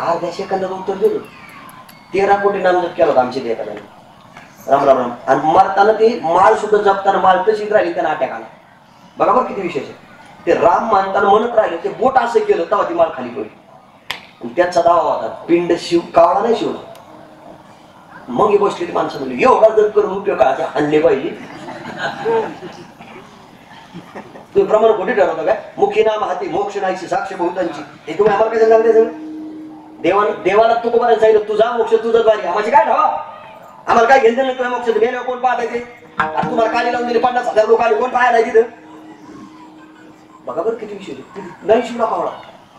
अर्ध्या सेकंदात उत्तर दिलं. 13 कोटी नामजप केला होता आमच्या देवाला. राम राम राम. आणि मरताना ते माळ सुद्धा जपताना माळ तशीच राहिली, त्यांना अटॅक आला. बघा बरं किती विशेष आहे. ते राम मानताना म्हणत राहिले, ते बोट असं केलं तेव्हा ती माळ खाली पडली. त्याचा दावा होता पिंड शिव कावळा नाही शिवला. मग ही बसलेली माणसं म्हणली एवढा जर करून उपयोग काळाचे आणले पाहिजे. तुम्ही प्रमाण खोटे ठरवता काय? मुखी नाम हाती मोक्ष नाहीची साक्ष बहुतांची. हे तुम्ही आम्हाला काय सांगते सगळं? देवाला तू बरं सांगितलं तुझा मोक्ष तुझं द्वारी, आम्हाची काय ठेवा? आम्हाला काय घेऊन दिलं तुला मोक्ष? गेल्यावर कोण पाहत आहे? आता तुम्हाला काली लावून दिले 50,000 लोक आले, कोण पाहायला तिथं? बघा बरं किती विषय नाही शिवला कावळा.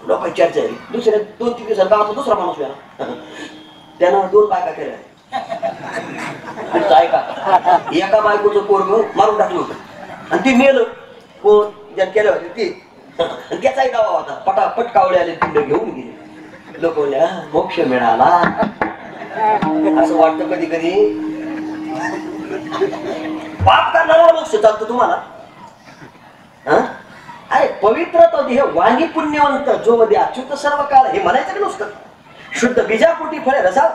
लोकांची चर्चा आहे. दुसऱ्या 2-3 दिवसात गावाचा दुसरा माणूस गेला, त्यानं 2 बायका केल्या. ऐका, एका बायकोचं पोरग मारून टाकलं होतं आणि ते मेलं. कोण ज्या केलं होते ते, आणि त्याचाही दावा होता. पटापट कावळे आले, पिंड घेऊन गेले. लोक बोलल्या मोक्ष मिळाला. असं वाटतं कधी कधी पाप करणारा मोक्ष चालतो तुम्हाला. अरे पवित्र तो देह वाणी पुण्यवंत जो मध्ये अच्युत सर्व काळ, हे म्हणायचं का नुसतं? शुद्ध बीजापोटी फळे रसा.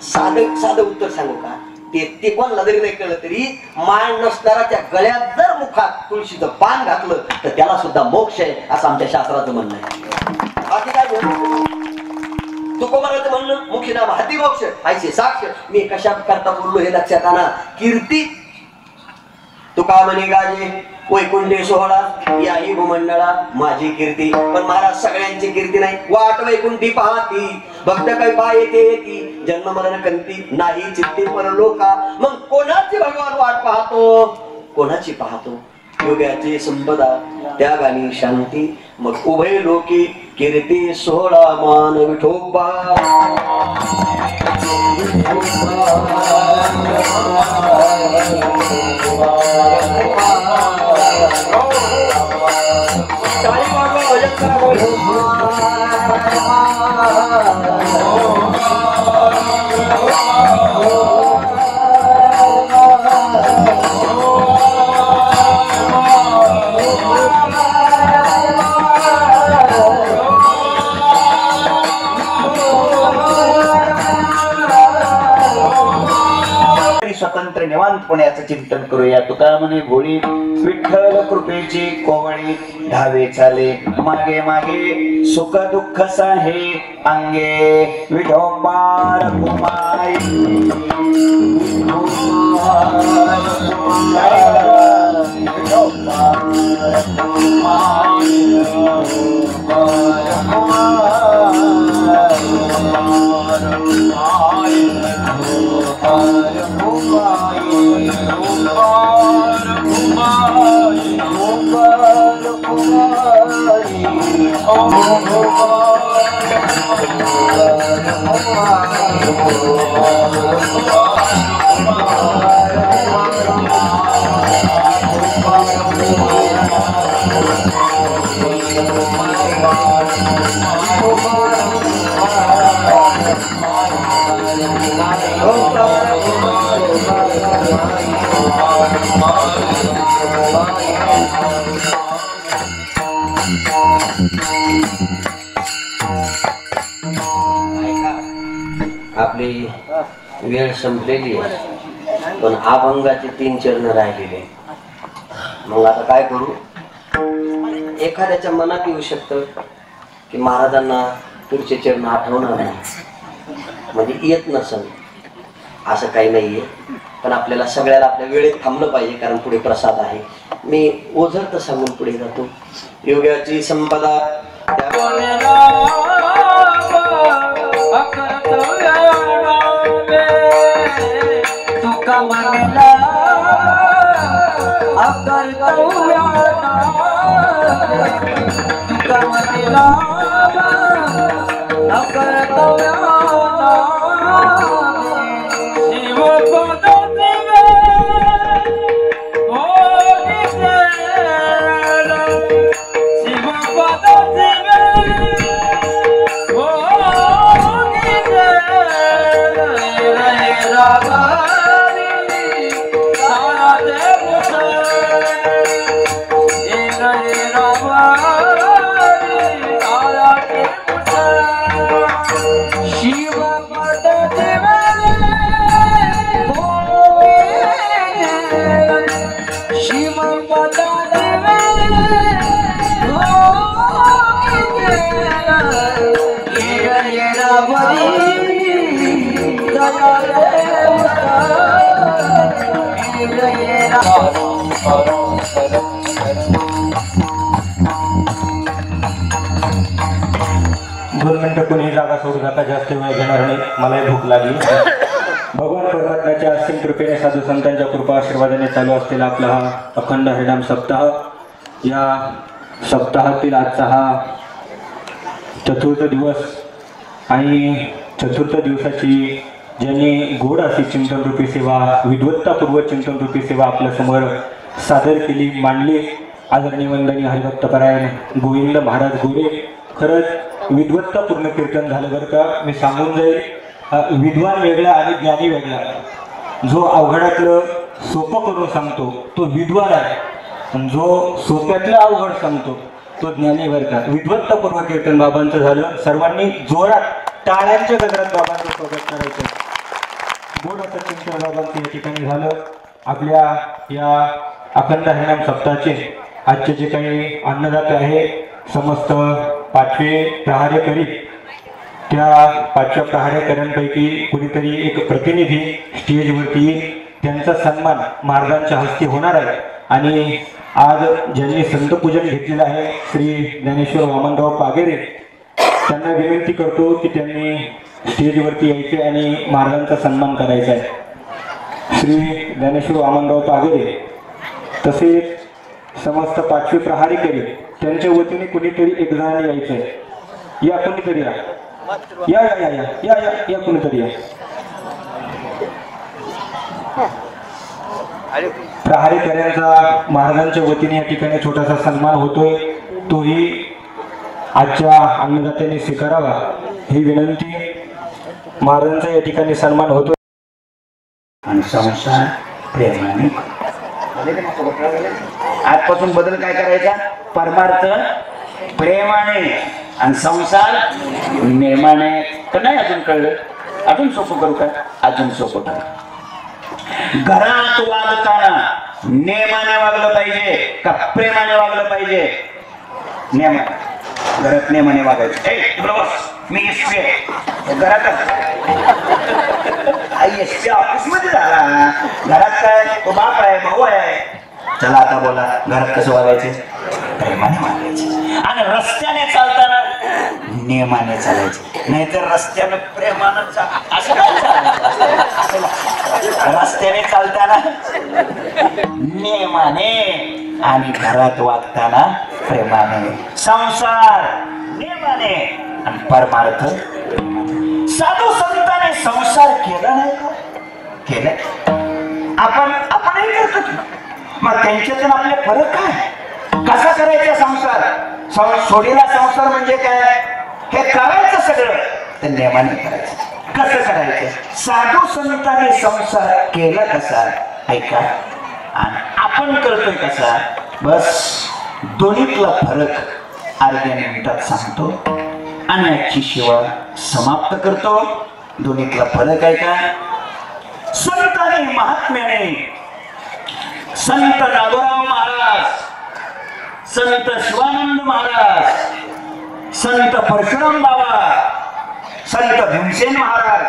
साधं उत्तर सांगू का? ते कोणाला जरी नाही कळलं तरी मान नसणारा त्या गळ्यात जर मुखात तुळशीचं पान घातलं तर त्याला सुद्धा मोक्ष आहे, असं आमच्या शास्त्राचं म्हणणं आहे. बाकी काय तुकोबाराचं म्हणणं मुखी नाम हाती मोक्ष ऐसे साक्ष. मी कशा करता बोललो हे लक्षात आणा. कीर्ती तुका म्हणे गाजे वैकुंठे सोहळा याही भूमंडळा माझी कीर्ती. पण महाराज सगळ्यांची कीर्ती नाही. वाट वैकुंठी पाहती भक्त काही पाय येते जन्म मरण कंती नाही चित्ते परलोका. मग कोणाची भगवान वाट पाहतो? कोणाची पाहतो? योग्याची संपदा त्यागानी शांती. मग उभय लोकी कीर्ती सोहळा मान विठोबा. स्वतंत्र निवांतपणाचं चिंतन करूया. तुका म्हणे भोळी विठ्ठल कृपेची कोवळी धावे चाले मागे मागे सुख दुःख साहे अंगे विठोबा रघुमाई. Oh आपली वेळ संपलेली आहे, पण अभंगाचे 3 चरण राहिलेले. मग आता काय करू? एखाद्याच्या मनात येऊ शकतं की महाराजांना पुढचे चरण आठवणार नाही, म्हणजे येत नसेल, असं काही नाहीये. पण आपल्याला सगळ्याला आपल्या वेळेत थांबलं पाहिजे, कारण पुढे प्रसाद आहे. मी ओझरत सांगून पुढे जातो. योगाची संपदा दोन मिनिटं कोणी जागा सोडू नका, जास्त वेळ घेणार नाही, मलाही भूक लागली. भगवान परमात्म्याच्या असीम कृपेने साधू संतांच्या कृपा आशीर्वादाने चालू असलेला आपला हा अखंड हरिनाम सप्ताह. या सप्ताहातील आजचा हा चतुर्थ दिवस आणि चतुर्थ दिवसाची ज्यांनी गोड अशी चिंतनरूपी सेवा, विद्वत्तापूर्व चिंतनरूपी सेवा आपल्यासमोर सादर केली, मांडली, आदरणीय वंदनीय हरिभक्तपरायण गोविंद महाराज गोरे. खरंच विद्वत्तापूर्ण कीर्तन झालं बरं का. मी सांगून जाईल, विद्वान वेगळा आणि ज्ञानी वेगळा. जो अवघडातलं सोपं करून सांगतो तो विद्वान आहे, पण जो सोप्यातलं अवघड सांगतो तो ज्ञानी बरं का. विद्वत्तापूर्व कीर्तन बाबांचं झालं. सर्वांनी जोरात टाळ्यांच्या गजरात बाबांचं स्वागत करायचं. गोड असं चिंतन बाबांचं या ठिकाणी झालं. आपल्या या अखंड हरिनाम सप्ताहाचे आजचे जे काही अन्नदाते आहे, समस्त 5वे प्रहारेकरी, त्या 5व्या प्रहारेकऱ्यांपैकी कुणीतरी एक प्रतिनिधी स्टेजवरती येईल. त्यांचा सन्मान महाराजांच्या हस्ते होणार आहे. आणि आज ज्यांनी संतपूजन घेतलेलं आहे श्री ज्ञानेश्वर वामनराव पागेरे, त्यांना विनंती करतो की त्यांनी स्टेजवरती यायचे आणि महाराजांचा सन्मान करायचा आहे. श्री ज्ञानेश्वर वामनराव पागेरे तसेच समस्त 5वे प्रहारेकरी, त्यांच्या वतीने कुणीतरी एक जणांनी यायचं आहे. या कुणीतरी या या या या या या या कुणीतरी या. प्रहारेकऱ्यांचा महाराजांच्या वतीने या ठिकाणी छोटासा सन्मान होतोय, तोही आजच्या अन्नदात्याने स्वीकारावा ही विनंती. महाराजांचा या ठिकाणी सन्मान होतोय. आणि संसार प्रेमाने. आजपासून बदल काय करायचा? परमार्थ प्रेमाने आणि संसार नेमाने. तर नाही अजून कळलं? अजून सोपं करू का? अजून सोपं करू. घरात वागताना नेमाने वागलं पाहिजे का प्रेमाने वागलं पाहिजे? नेमाने. घरात नेमाने वागायचं. मी एसपी आहे घरात, एसपी ऑफिस मध्ये झाला, घरात काय तो बाप आहे, भाऊ आहे. चला आता बोला, घरात कसं वागायचं? प्रेमाने वागायचे. आणि रस्त्याने चालताना नियमाने चालायचे, नाहीतर रस्त्याने प्रेमानं असं काय चालायचं? रस्त्याने चालताना नियमाने आणि घरात वागताना प्रेमाने. संसार नियमाने आणि परमार्थ. साधू संतांनी संसार केला नाही का? केलाय. आपणही करतो. मग त्यांच्यातून आपले फरक काय? कसा करायचा संसार? सोडीला संसार म्हणजे काय? हे करायचं सगळं तर नियमाने करायचं. कसं करायचं? साधू संतांनी संसार केला कसा ऐका, आणि आपण करतोय कसा. बस दोन्हीतला फरक अर्ध्या मिनिटात सांगतो आणि आजची सेवा समाप्त करतो. दोन्हीतला फरक आहे का? संत आणि महात्म्याने संत नागोराव महाराज, संत शिवानंद महाराज, संत परशुराम बाबा, संत भीमसेन महाराज,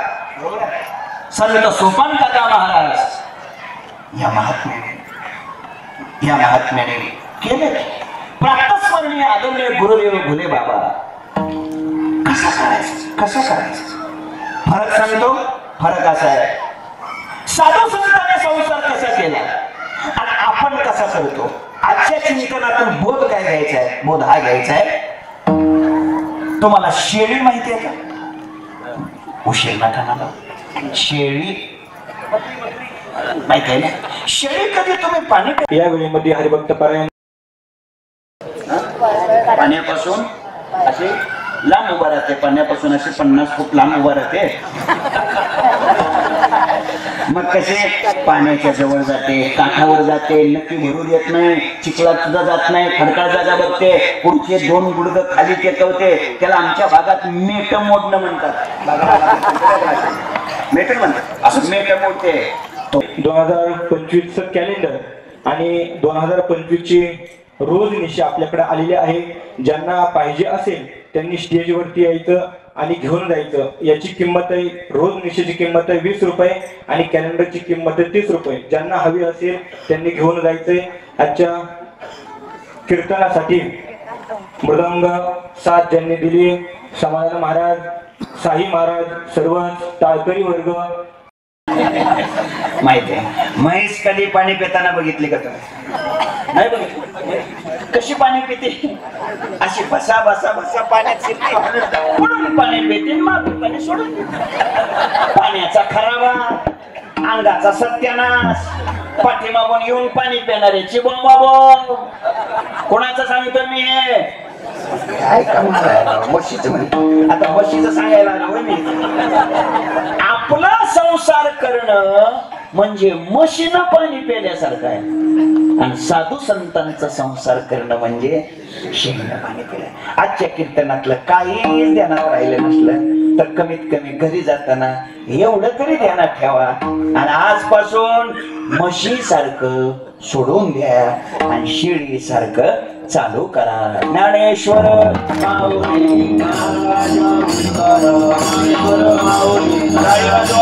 संत सोपान काका महाराज या महात्म्याने केले. प्रातस्मरणीय आदरणीय गुरुदेव भोले बाबा कसं करायचं फरक सांगतो. फरक असा आहे, साधू संतांनी संसार कसा केला आणि आपण कसा करतो. आजच्या चिंतनातून बोध काय घ्यायचा आहे? बोध हा घ्यायचा आहे, तुम्हाला शेळी माहिती आहे का? उशीर नका ना, शेळी माहिती आहे ना? शेळी कधी तुम्ही पाणी या वेळेमध्ये हरिभक्त पारायण पाण्यापासून असे लांब उभा राहते, पाण्यापासून असे 50 फूट लांब उभा राहते. मग कसे पाण्याच्या जवळ जाते, काठावर जाते, नक्की भरू देत नाही, चिखलात सुद्धा जात नाही, खडकाळ जागा बघते, पुढचे 2 गुडघ खाली टेकवते. त्याला आमच्या भागात मेट मोडणं म्हणतात. मेट म्हणतात, असं मेट मोडते. 2025 कॅलेंडर आणि 2025 ची रोज निशी आपल्याकडे आलेले आहे. ज्यांना पाहिजे असेल त्यांनी स्टेजवरती यायचं आणि घेऊन जायचं. याची किंमत आहे, रोज निशीची किंमत आहे 20 रुपये आणि कॅलेंडरची किंमत आहे 30 रुपये. ज्यांना हवी असेल त्यांनी घेऊन जायचंय. आजच्या कीर्तनासाठी मृदंग साथ ज्यांनी दिली, समाधान महाराज, साई महाराज, सर्व टाळकरी वर्ग. माहिती आहे, म्हैस कधी पाणी पिताना बघितली का तुम्ही? नाही बघितली. कशी पाणी पिते? अशी बसा बसा बसा पाण्यात शिरते, पुढून पाणी पिते, मागून पाणी सोडून पाण्याचा खराबा, अंगाचा सत्यानाश, पाठीमागून येऊन पाणी पिणाऱ्याची बोंबाबोंब. कोणाचं सांगतो मी हे? काय कमाल आहे म्हशीचं. आता म्हशीचं सांगायला आलो मी. आपला संसार करणं म्हणजे म्हशीनं पाणी प्यायल्यासारखं आहे आणि साधू संतांचा संसार करणं म्हणजे शेळीनं पाणी पिलं. आजच्या कीर्तनातलं काहीच ध्यानात राहिलं नसलं तर कमीत कमी घरी जाताना एवढं तरी ध्यानात ठेवा आणि आजपासून म्हशी सारखं सोडून द्या आणि शेळी सारखं चालू करा. ज्ञानेश्वर माऊली महाराज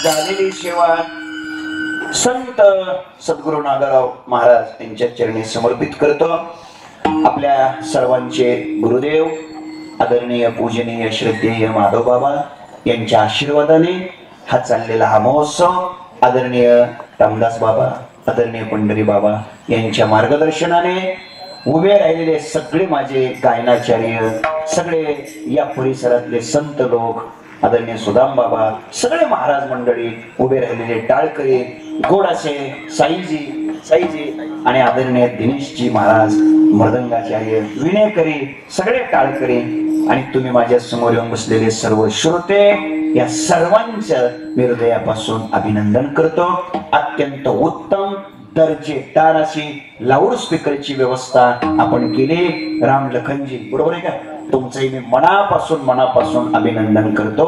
झालेली सेवा संत सद्गुरू नागराव महाराज यांच्या चरणी समर्पित करतो. आपल्या सर्वांचे गुरुदेव आदरणीय पूजनीय श्रद्धेय माधव बाबा यांच्या आशीर्वादाने हा चाललेला हा महोत्सव आदरणीय रामदास बाबा, आदरणीय पंढरी बाबा यांच्या मार्गदर्शनाने उभे राहिलेले सगळे माझे गायनाचार्य, सगळे या परिसरातले संत लोक, आदरणीय सुदाम बाबा, सगळे महाराज मंडळी उभे राहिलेले टाळकरी, गोडासे साईजी आणि आदरणीय दिनेशजी महाराज मृदंगाचार्य, विनेकरी, सगळे टाळकरी आणि तुम्ही माझ्या समोर येऊन बसलेले सर्व श्रोते, या सर्वांचं मी हृदयापासून अभिनंदन करतो. अत्यंत उत्तम दर्जेदार अशी लाऊड स्पीकरची व्यवस्था आपण केली. राम लखनजी, बरोबर आहे का? तुमचंही मी मनापासून अभिनंदन करतो.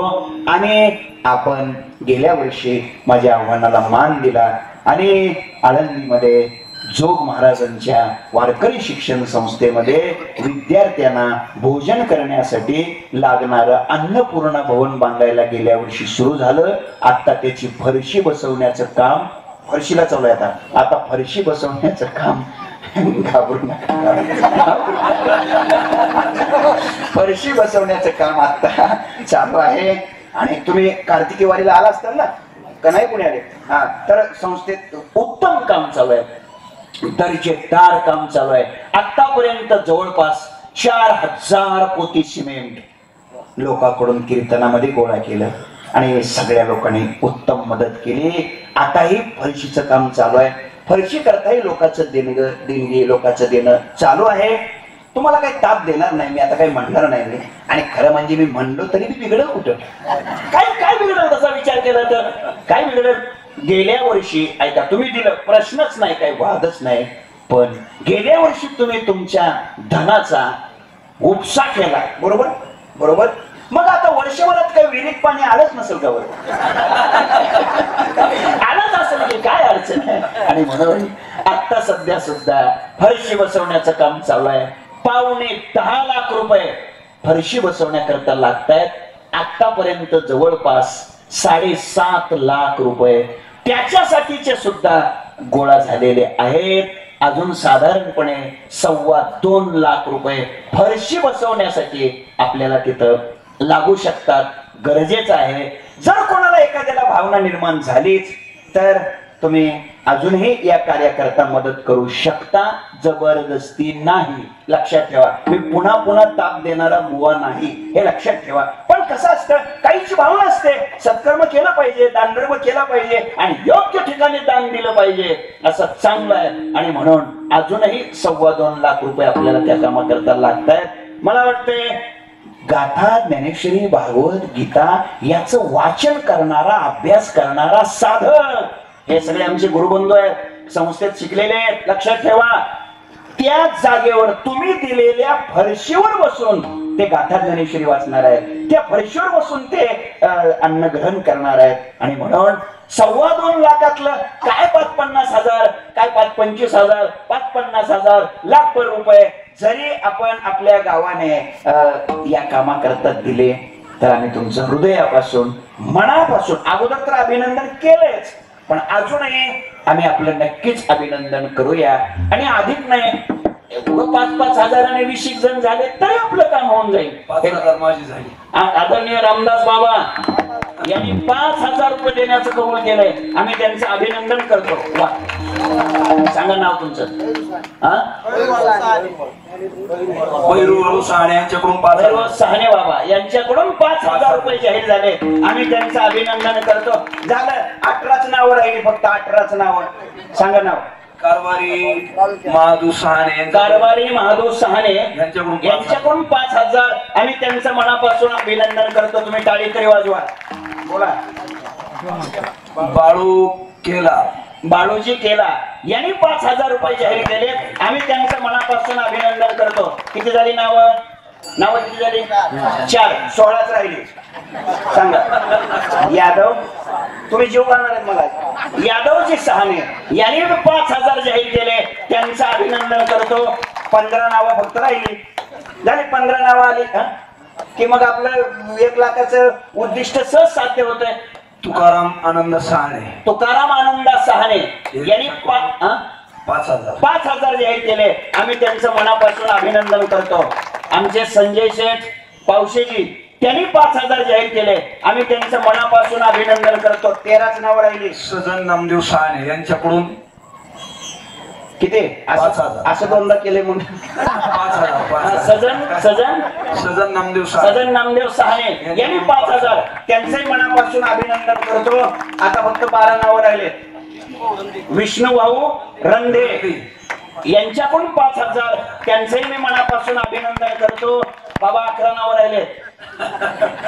आणि आपण गेल्या वर्षी माझ्या आव्हानाला मान दिला आणि आळंदीमध्ये जोग महाराजांच्या वारकरी शिक्षण संस्थेमध्ये विद्यार्थ्यांना भोजन करण्यासाठी लागणारं अन्नपूर्णा भवन बांधायला गेल्या वर्षी सुरू झालं. आता त्याची फरशी बसवण्याचं काम, फरशीला चालू आहे आता फरशी बसवण्याचं काम, घाबरू नका, फरशी बसवण्याचं काम आता चालू आहे. आणि तुम्ही कार्तिकी वारीला आला असताल ना, का नाही पुणे आले? हा, तर संस्थेत उत्तम काम चालू आहे, दर्जेदार काम चालू आहे. आतापर्यंत जवळपास 4000 पोती सिमेंट लोकांकडून कीर्तनामध्ये गोळा केलं आणि सगळ्या लोकांनी उत्तम मदत केली. आताही फरशीचं काम चालू आहे. फरशी करताही लोकांचं देणगी लोकांचं देणं चालू आहे. तुम्हाला काही ताप देणार नाही मी, आता काही म्हणणार नाही. आणि खरं म्हणजे मी म्हणलो तरी मी बिघडल कुठं? काय बिघडल तसा विचार केला तर काय बिघडल? गेल्या वर्षी ऐका, तुम्ही दिलं, प्रश्नच नाही, काही वादच नाही. पण गेल्या वर्षी तुम्ही तुमच्या धनाचा उपसा केला, बरोबर बरोबर. मग आता वर्षभरात काही विहिरीत पाणी आलंच नसेल का? आलंच असेल की काय अडचण आहे? आणि म्हणून आता सध्या सुद्धा फरशी बसवण्याचं काम चालू आहे. 10.25 लाख रुपये फरशी बसवण्याकरता लागतायत. आतापर्यंत जवळपास 7.5 लाख रुपये त्याच्यासाठीचे सुद्धा गोळा झालेले आहेत. अजून साधारणपणे 2.25 लाख रुपये फरशी बसवण्यासाठी आपल्याला तिथं लागू शकतात. गरजेचं आहे. जर कोणाला एखाद्याला भावना निर्माण झालीच तर तुम्ही अजूनही या कार्याकरता मदत करू शकता, जबरदस्ती नाही. लक्षात ठेवा, मी पुन्हा पुन्हा ताप देणारा बुवा नाही, हे लक्षात ठेवा. पण कसं असतं, काहीची भावना असते, सत्कर्म केलं पाहिजे, दानधर्म केला पाहिजे आणि योग्य ठिकाणी दान दिलं पाहिजे, असं चांगलं आहे. आणि म्हणून अजूनही 2.25 लाख रुपये आपल्याला त्या कामाकरता लागतायत. मला वाटतंय गाथा, ज्ञानेश्वरी, भागवत, गीता याचं वाचन करणारा, अभ्यास करणारा साधक हे सगळे आमचे गुरुबंधू आहेत, संस्थेत शिकलेले आहेत. लक्षात ठेवा, त्या जागेवर तुम्ही दिलेल्या फरशीवर बसून ते गाथा ज्ञानेश्वरी वाचणार आहेत, त्या फरशीवर बसून ते अन्न ग्रहण करणार आहेत. आणि म्हणून 2.25 लाखातलं काय 5-50,000, काय 5-25,000, 5-50,000 लाख रुपये जरी आपण आपल्या गावाने या कामाकरता दिले तर आम्ही तुमचं हृदयापासून, मनापासून अगोदर तर अभिनंदन केलंच, पण अजूनही आम्ही आपलं नक्कीच अभिनंदन करूया. आणि अधिक नाही, 5-5 हजाराने 20 जण झाले तरी आपलं काम होऊन जाईल. 5,000 माझी झाली. आदरणीय रामदास बाबा यांनी 5,000 रुपये देण्याचं कबूल केलंय. आम्ही त्यांचं अभिनंदन करतो. वा, सांगा नाव तुमचं. भैरव साहणे यांच्याकडून 5,000. साहणे बाबा यांच्याकडून 5,000 रुपये जाहीर झाले. आम्ही त्यांचं अभिनंदन करतो. झालं, 18च नावं राहिली, फक्त 18च नावं. सांगा नाव. कारभारी महादू साहणे. कारभारी महादू साहणे यांच्याकडून 5,000. आम्ही त्यांचं मनापासून अभिनंदन करतो. तुम्ही टाळी तरी वाजवा. बोला. बाळू केला. बाळूजी केला यांनी 5,000 रुपये जाहीर केले. आम्ही त्यांचं मनापासून अभिनंदन करतो. किती झाली नावं? नावं किती झाली? 4. 16च राहिली. सांगा. यादव, तुम्ही जीव करणार आहेत मला. यादवजी साहणे यांनी 5,000 जाहीर केले. त्यांचं अभिनंदन करतो. 15 नावं फक्त राहिली. झाली 15 नावं आली की मग आपलं 1 लाखाचं उद्दिष्ट सहज साध्य होतंय. तुकाराम आनंद साहणे. तुकाराम आनंद साहणे यांनी 5,000 जाहीर केले. आम्ही त्यांचं मनापासून अभिनंदन करतो. आमचे संजय शेठ पावशेजी त्यांनी 5,000 जाहीर केले. आम्ही त्यांचं मनापासून अभिनंदन करतो. 13च नावं राहिली. सजन नामदेव साहणे यांच्याकडून किती? 5,000. असं दोनदा केले म्हणून 5,000. सजन नामदेव साहणे यांनी 5,000. त्यांचंही मनापासून अभिनंदन करतो. आता फक्त 12 नावं राहिले. विष्णू भाऊ रंधे यांच्याकडून 5,000. त्यांचंही मी मनापासून अभिनंदन करतो. बाबा 11 नावं राहिले.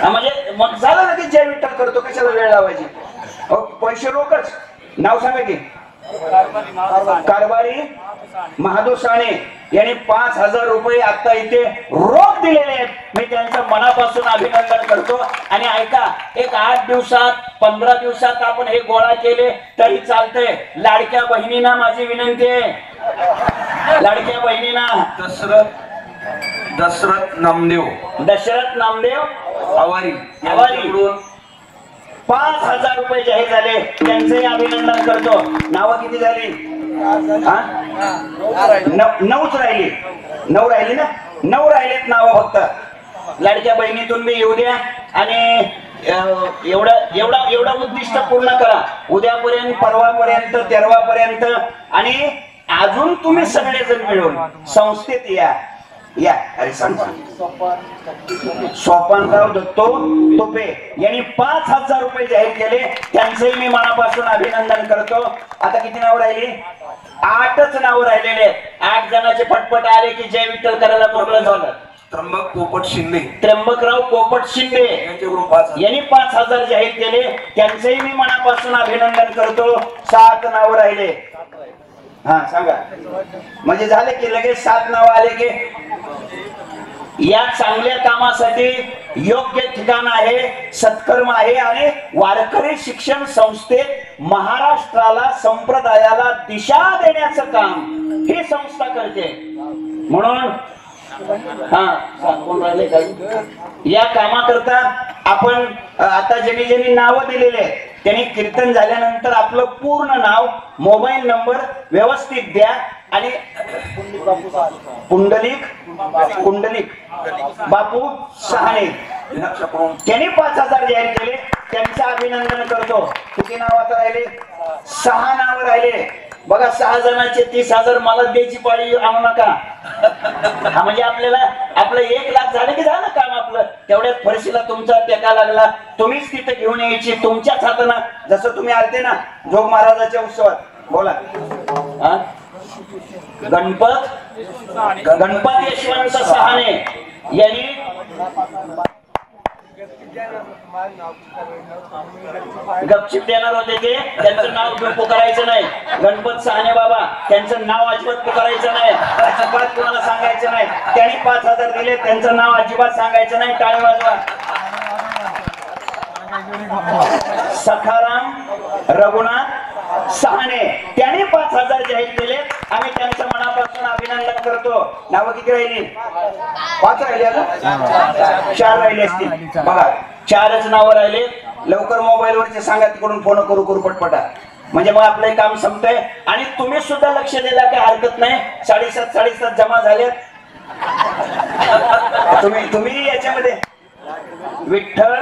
म्हणजे मग झालं ना की जय विठ्ठल करतो, कशाला वेळ लावायची? पैसे रोकच. नाव सांगा की. कारभारी महादू साहणे यांनी 5,000 रुपये आता इथे रोख दिलेले आहेत. मी त्यांचं मनापासून अभिनंदन करतो. आणि ऐका, एक 8 दिवसात 15 दिवसात आपण हे गोळा केले तरी चालतंय. लाडक्या बहिणींना माझी विनंती आहे, लाडक्या बहिणींना. दशरथ नामदेव आवारी 5,000 रुपये जाहीर झाले. त्यांचंही अभिनंदन करतो. नावं किती झाली? 9च राहिली. 9 राहिली ना? 9 राहिलेत नावं फक्त. लाडक्या बहिणीतून मी येऊ द्या. आणि एवढा उद्दिष्ट पूर्ण करा उद्यापर्यंत, परवापर्यंत, तेरवापर्यंत. आणि अजून तुम्ही सगळेजण मिळून संस्थेत या. अरे सांग. सोपानराव दत्तो टोपे यांनी 5,000 रुपये जाहीर केले. त्यांचंही मी मनापासून अभिनंदन करतो. आता किती नाव राहिली? 8च नाव राहिलेले. 8 जणांचे फटफट आले की जय विठ्ठल करायला मोकळं झालं. त्र्यंबकराव पोपट शिंदे यांनी 5,000 जाहीर केले. त्यांचंही मी मनापासून अभिनंदन करतो. 7 नाव राहिले. हा सांगा. म्हणजे झाले की लगेच 7 नाव आले की या चांगल्या कामासाठी योग्य ठिकाण आहे, सत्कर्म आहे. आणि वारकरी शिक्षण संस्थेत महाराष्ट्राला, संप्रदायाला दिशा देण्याचं काम ही संस्था करते. म्हणून कोण राहिले काही या कामाकरता आपण आता ज्यांनी नावं दिलेले त्यांनी कीर्तन झाल्यानंतर आपलं पूर्ण नाव, मोबाईल नंबर व्यवस्थित द्या. आणि कुंडलिक बापू सहाणे त्यांनी 5,000 जाहीर केले. त्यांचं अभिनंदन करतो. किती नाव आता राहिले? 6 नाव राहिले. बघा 6 जणांचे 30,000 मला द्यायची पाळी आणू नका. हा म्हणजे आपलं 1 लाख झालं की झालं काम आपलं. तेवढ्यात फरशीला तुमचा टेका लागला. तुम्हीच तिथं घेऊन यायची तुमच्याच हातानं. जसं तुम्ही आलते ना जोग महाराजाच्या उत्सवात. बोला. गणपत यशवंत सहाणे यांनी गपचिप देणार होते ते. त्यांचं नाव पुकारायचं नाही. गणपत सहाणे बाबा त्यांचं नाव अजिबात पुकारायचं नाही. अजिबात कोणाला सांगायचं नाही. त्यांनी 5,000 दिले. त्यांचं नाव अजिबात सांगायचं नाही. टाळी वाजवा. सखाराम रघुनाथ सहाणे त्यांनी 5,000 जाहीर केले. आम्ही त्यांचं मनापासून अभिनंदन करतो. नावं किती राहिली? 5 राहिले. आता 4 राहिले असतील. बघा 4च नावं राहिले. लवकर मोबाईल वरचे सांगा तिकडून फोन करू पटपटा. म्हणजे मग आपलं काम संपतंय. आणि तुम्ही सुद्धा लक्ष द्यायला काही हरकत नाही. 7:30 जमा झालेत. तुम्ही याच्यामध्ये विठ्ठल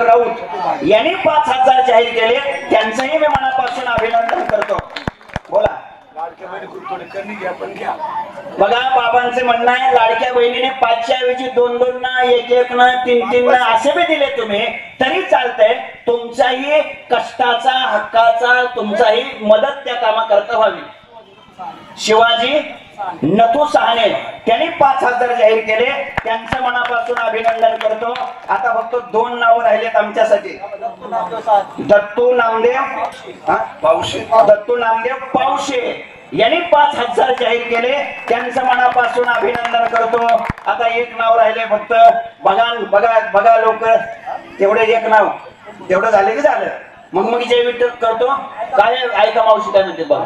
राऊत यांनी 5,000 जाहीर केले. त्यांचंही मी मनापासून अभिनंदन करतो. बोला. बघा बाबांचे म्हणणं आहे लाडक्या बहिणीने 5च्या ऐवजी 2-2 ना, 1-1 ना, 3-3 ना असे बी दिले तुम्ही तरी चालतंय. तुमचाही कष्टाचा, हक्काचा, तुमचाही मदत त्या कामाकरता व्हावी. शिवाजी नथू सहाणे त्यांनी 5,000 जाहीर केले. त्यांचं मनापासून अभिनंदन करतो. आता फक्त 2 नावं राहिलेत आमच्यासाठी. दत्तू नामदेव पावशे यांनी 5,000 जाहीर केले. त्यांचं मनापासून अभिनंदन करतो. आता 1 नाव राहिले फक्त. बघा लवकर. तेवढे 1 नाव तेवढं झाले की झालं. मग जय विठ्ठल करतो. काय ऐका मावशी काय म्हणते बघा.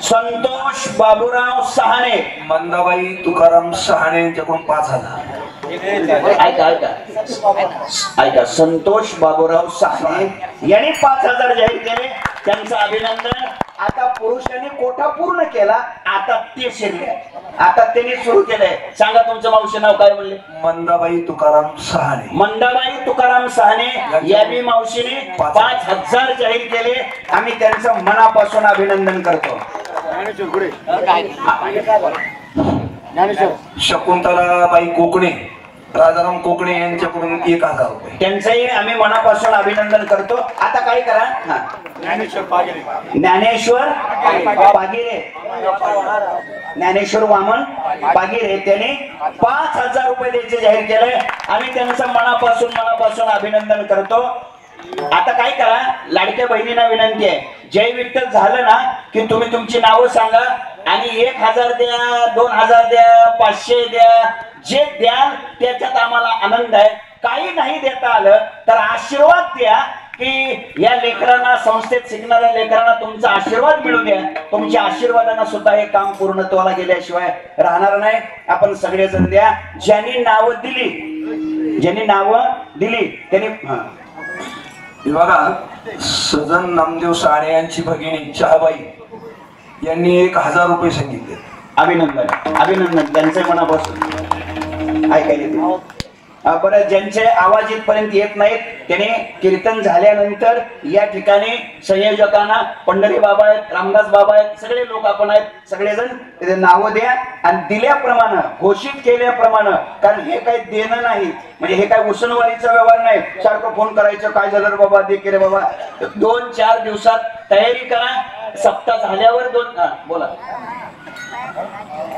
संतोष बाबूराव सहाणे, मंदाबाई तुकाराम सहाणे यांच्याकडून 5,000. ऐका संतोष बाबूराव सहाणे यांनी 5,000 जाहीर केले. त्यांचं अभिनंदन. आता पुरुषांनी कोठा पूर्ण केला. आता ते शिरले. आता त्यांनी सुरू केलंय. सांगा तुमचं मावशी नाव काय म्हणले? मंदाबाई तुकाराम सहाणे यांनी मावशीने 5,000 जाहीर केले. आम्ही त्यांचं मनापासून अभिनंदन करतो. शकुंतलाबाई कोकणे, राजाराम कोकणे यांच्याकडून 1,000 रुपये. त्यांचंही आम्ही मनापासून अभिनंदन करतो. आता काय करा. ज्ञानेश्वर वामन पागिरे त्यांनी 5,000 रुपये द्यायचे जाहीर केले. आम्ही त्यांचं मनापासून अभिनंदन करतो. आता काय करा. लाडक्या बहिणींना विनंती आहे. जय विठ्ठल झालं ना की तुम्ही तुमची नावं सांगा. आणि 1,000 द्या, 2,000 द्या, 500 द्या. जे द्याल त्याच्यात आम्हाला आनंद आहे. काही नाही देता आलं तर आशीर्वाद द्या की या लेकरांना, संस्थेत शिकणाऱ्या लेकरांना तुमचा आशीर्वाद मिळू द्या. तुमच्या आशीर्वादानं सुद्धा हे काम पूर्णत्वाला गेल्याशिवाय राहणार नाही. आपण सगळेजण द्या. ज्यांनी नावं दिली त्यांनी बघा. सजन नामदेव साणे यांची भगिनी चहाबाई यांनी 1,000 रुपये सांगितले. अभिनंदन त्यांचे मनापासून. ऐकायला येते. बरं, ज्यांचे आवाज इथपर्यंत येत नाहीत त्याने कीर्तन झाल्यानंतर या ठिकाणी संयोजकांना पंढरी बाबा आहेत, रामदास बाबा आहेत, सगळे लोक आपण आहेत, सगळेजण नावं द्या आणि दिल्याप्रमाणे घोषित केल्याप्रमाणे, कारण हे काही देणं नाही, म्हणजे हे काय उसनवारीचा व्यवहार नाही. सारखं फोन करायचं, काय झालं रे बाबा, दे की रे बाबा. 2-4 दिवसात तयारी करा. सप्ताह झाल्यावर बोला,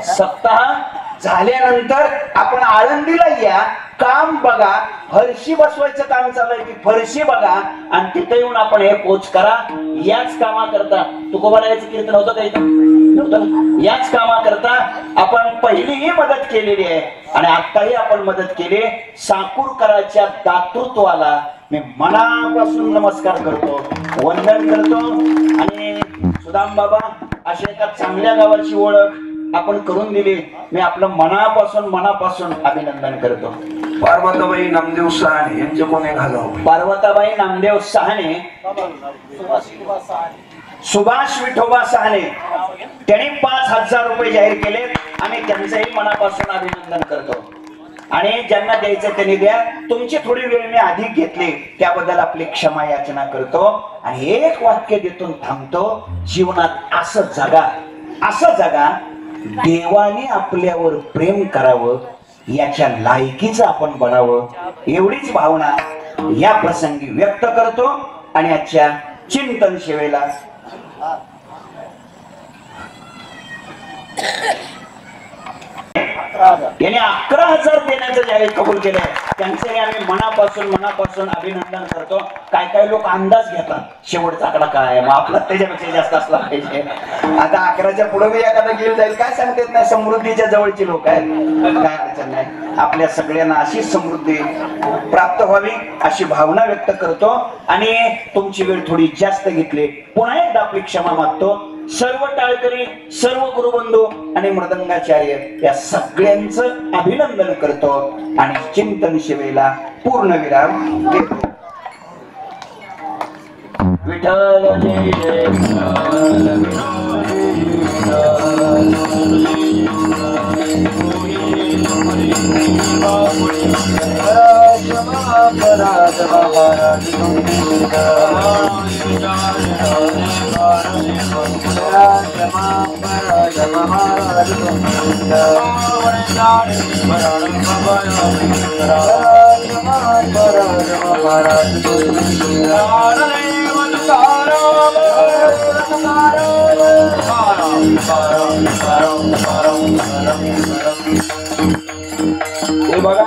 सप्ताह झाल्यानंतर आपण आळंदीला या, काम बघा, फरशी बसवायचं काम चालू आहे की फरशी बघा आणि तिथे येऊन आपण हे पोच करा. याच कामा करता तुकोबारायाचं कीर्तन होतं का इथं? नव्हतं. याच कामा करता आपण पहिलीही मदत केलेली आहे आणि आताही आपण मदत केली. साकूरकराच्या दातृत्वाला मी मनापासून नमस्कार करतो, वंदन करतो. आणि सुदाम बाबा अशा एका चांगल्या गावाची ओळख आपण करून दिली. मी आपलं मनापासून अभिनंदन करतो. पार्वताबाई नामदेव सहाणे यांचे कोणी घालावं? पार्वताबाई नामदेव सहाणे, सुभाष विठोबा सहाणे, त्यांनी 5,000 रुपये जाहीर केले. आम्ही त्यांचंही मनापासून अभिनंदन करतो. आणि ज्यांना द्यायचं त्यांनी द्या. तुमची थोडी वेळ मी अधिक घेतली त्याबद्दल आपली क्षमा याचना करतो. आणि एक वाक्य देतून थांबतो, जीवनात असं जगा देवाने आपल्यावर प्रेम करावं, याच्या लायकीचं आपण बनावं, एवढीच भावना या प्रसंगी व्यक्त करतो. आणि आजच्या चिंतन सेवेला याने 11,000 देण्याचं जाहीर कबूल केलंय. त्यांचे आम्ही मनापासून अभिनंदन करतो. काय लोक अंदाज घेतात शेवटचा आकडा काय, मग आपला त्याच्यापेक्षा जास्त असला पाहिजे. आता 11च्या पुढे मी एखादा घेऊन जाईल काय सांगता येत नाही. समृद्धीच्या जवळची लोक आहेत, काय अडचण नाही. आपल्या सगळ्यांना अशी समृद्धी प्राप्त व्हावी अशी भावना व्यक्त करतो. आणि तुमची वेळ थोडी जास्त घेतली, पुन्हा एकदा आपली क्षमा मागतो. सर्व टाळकरी, सर्व गुरुबंधू आणि मृदंगाचार्य या सगळ्यांचं अभिनंदन करतो आणि चिंतन सेवेला पूर्ण विराम देतो. विठ्ठल जय जय हे बघा.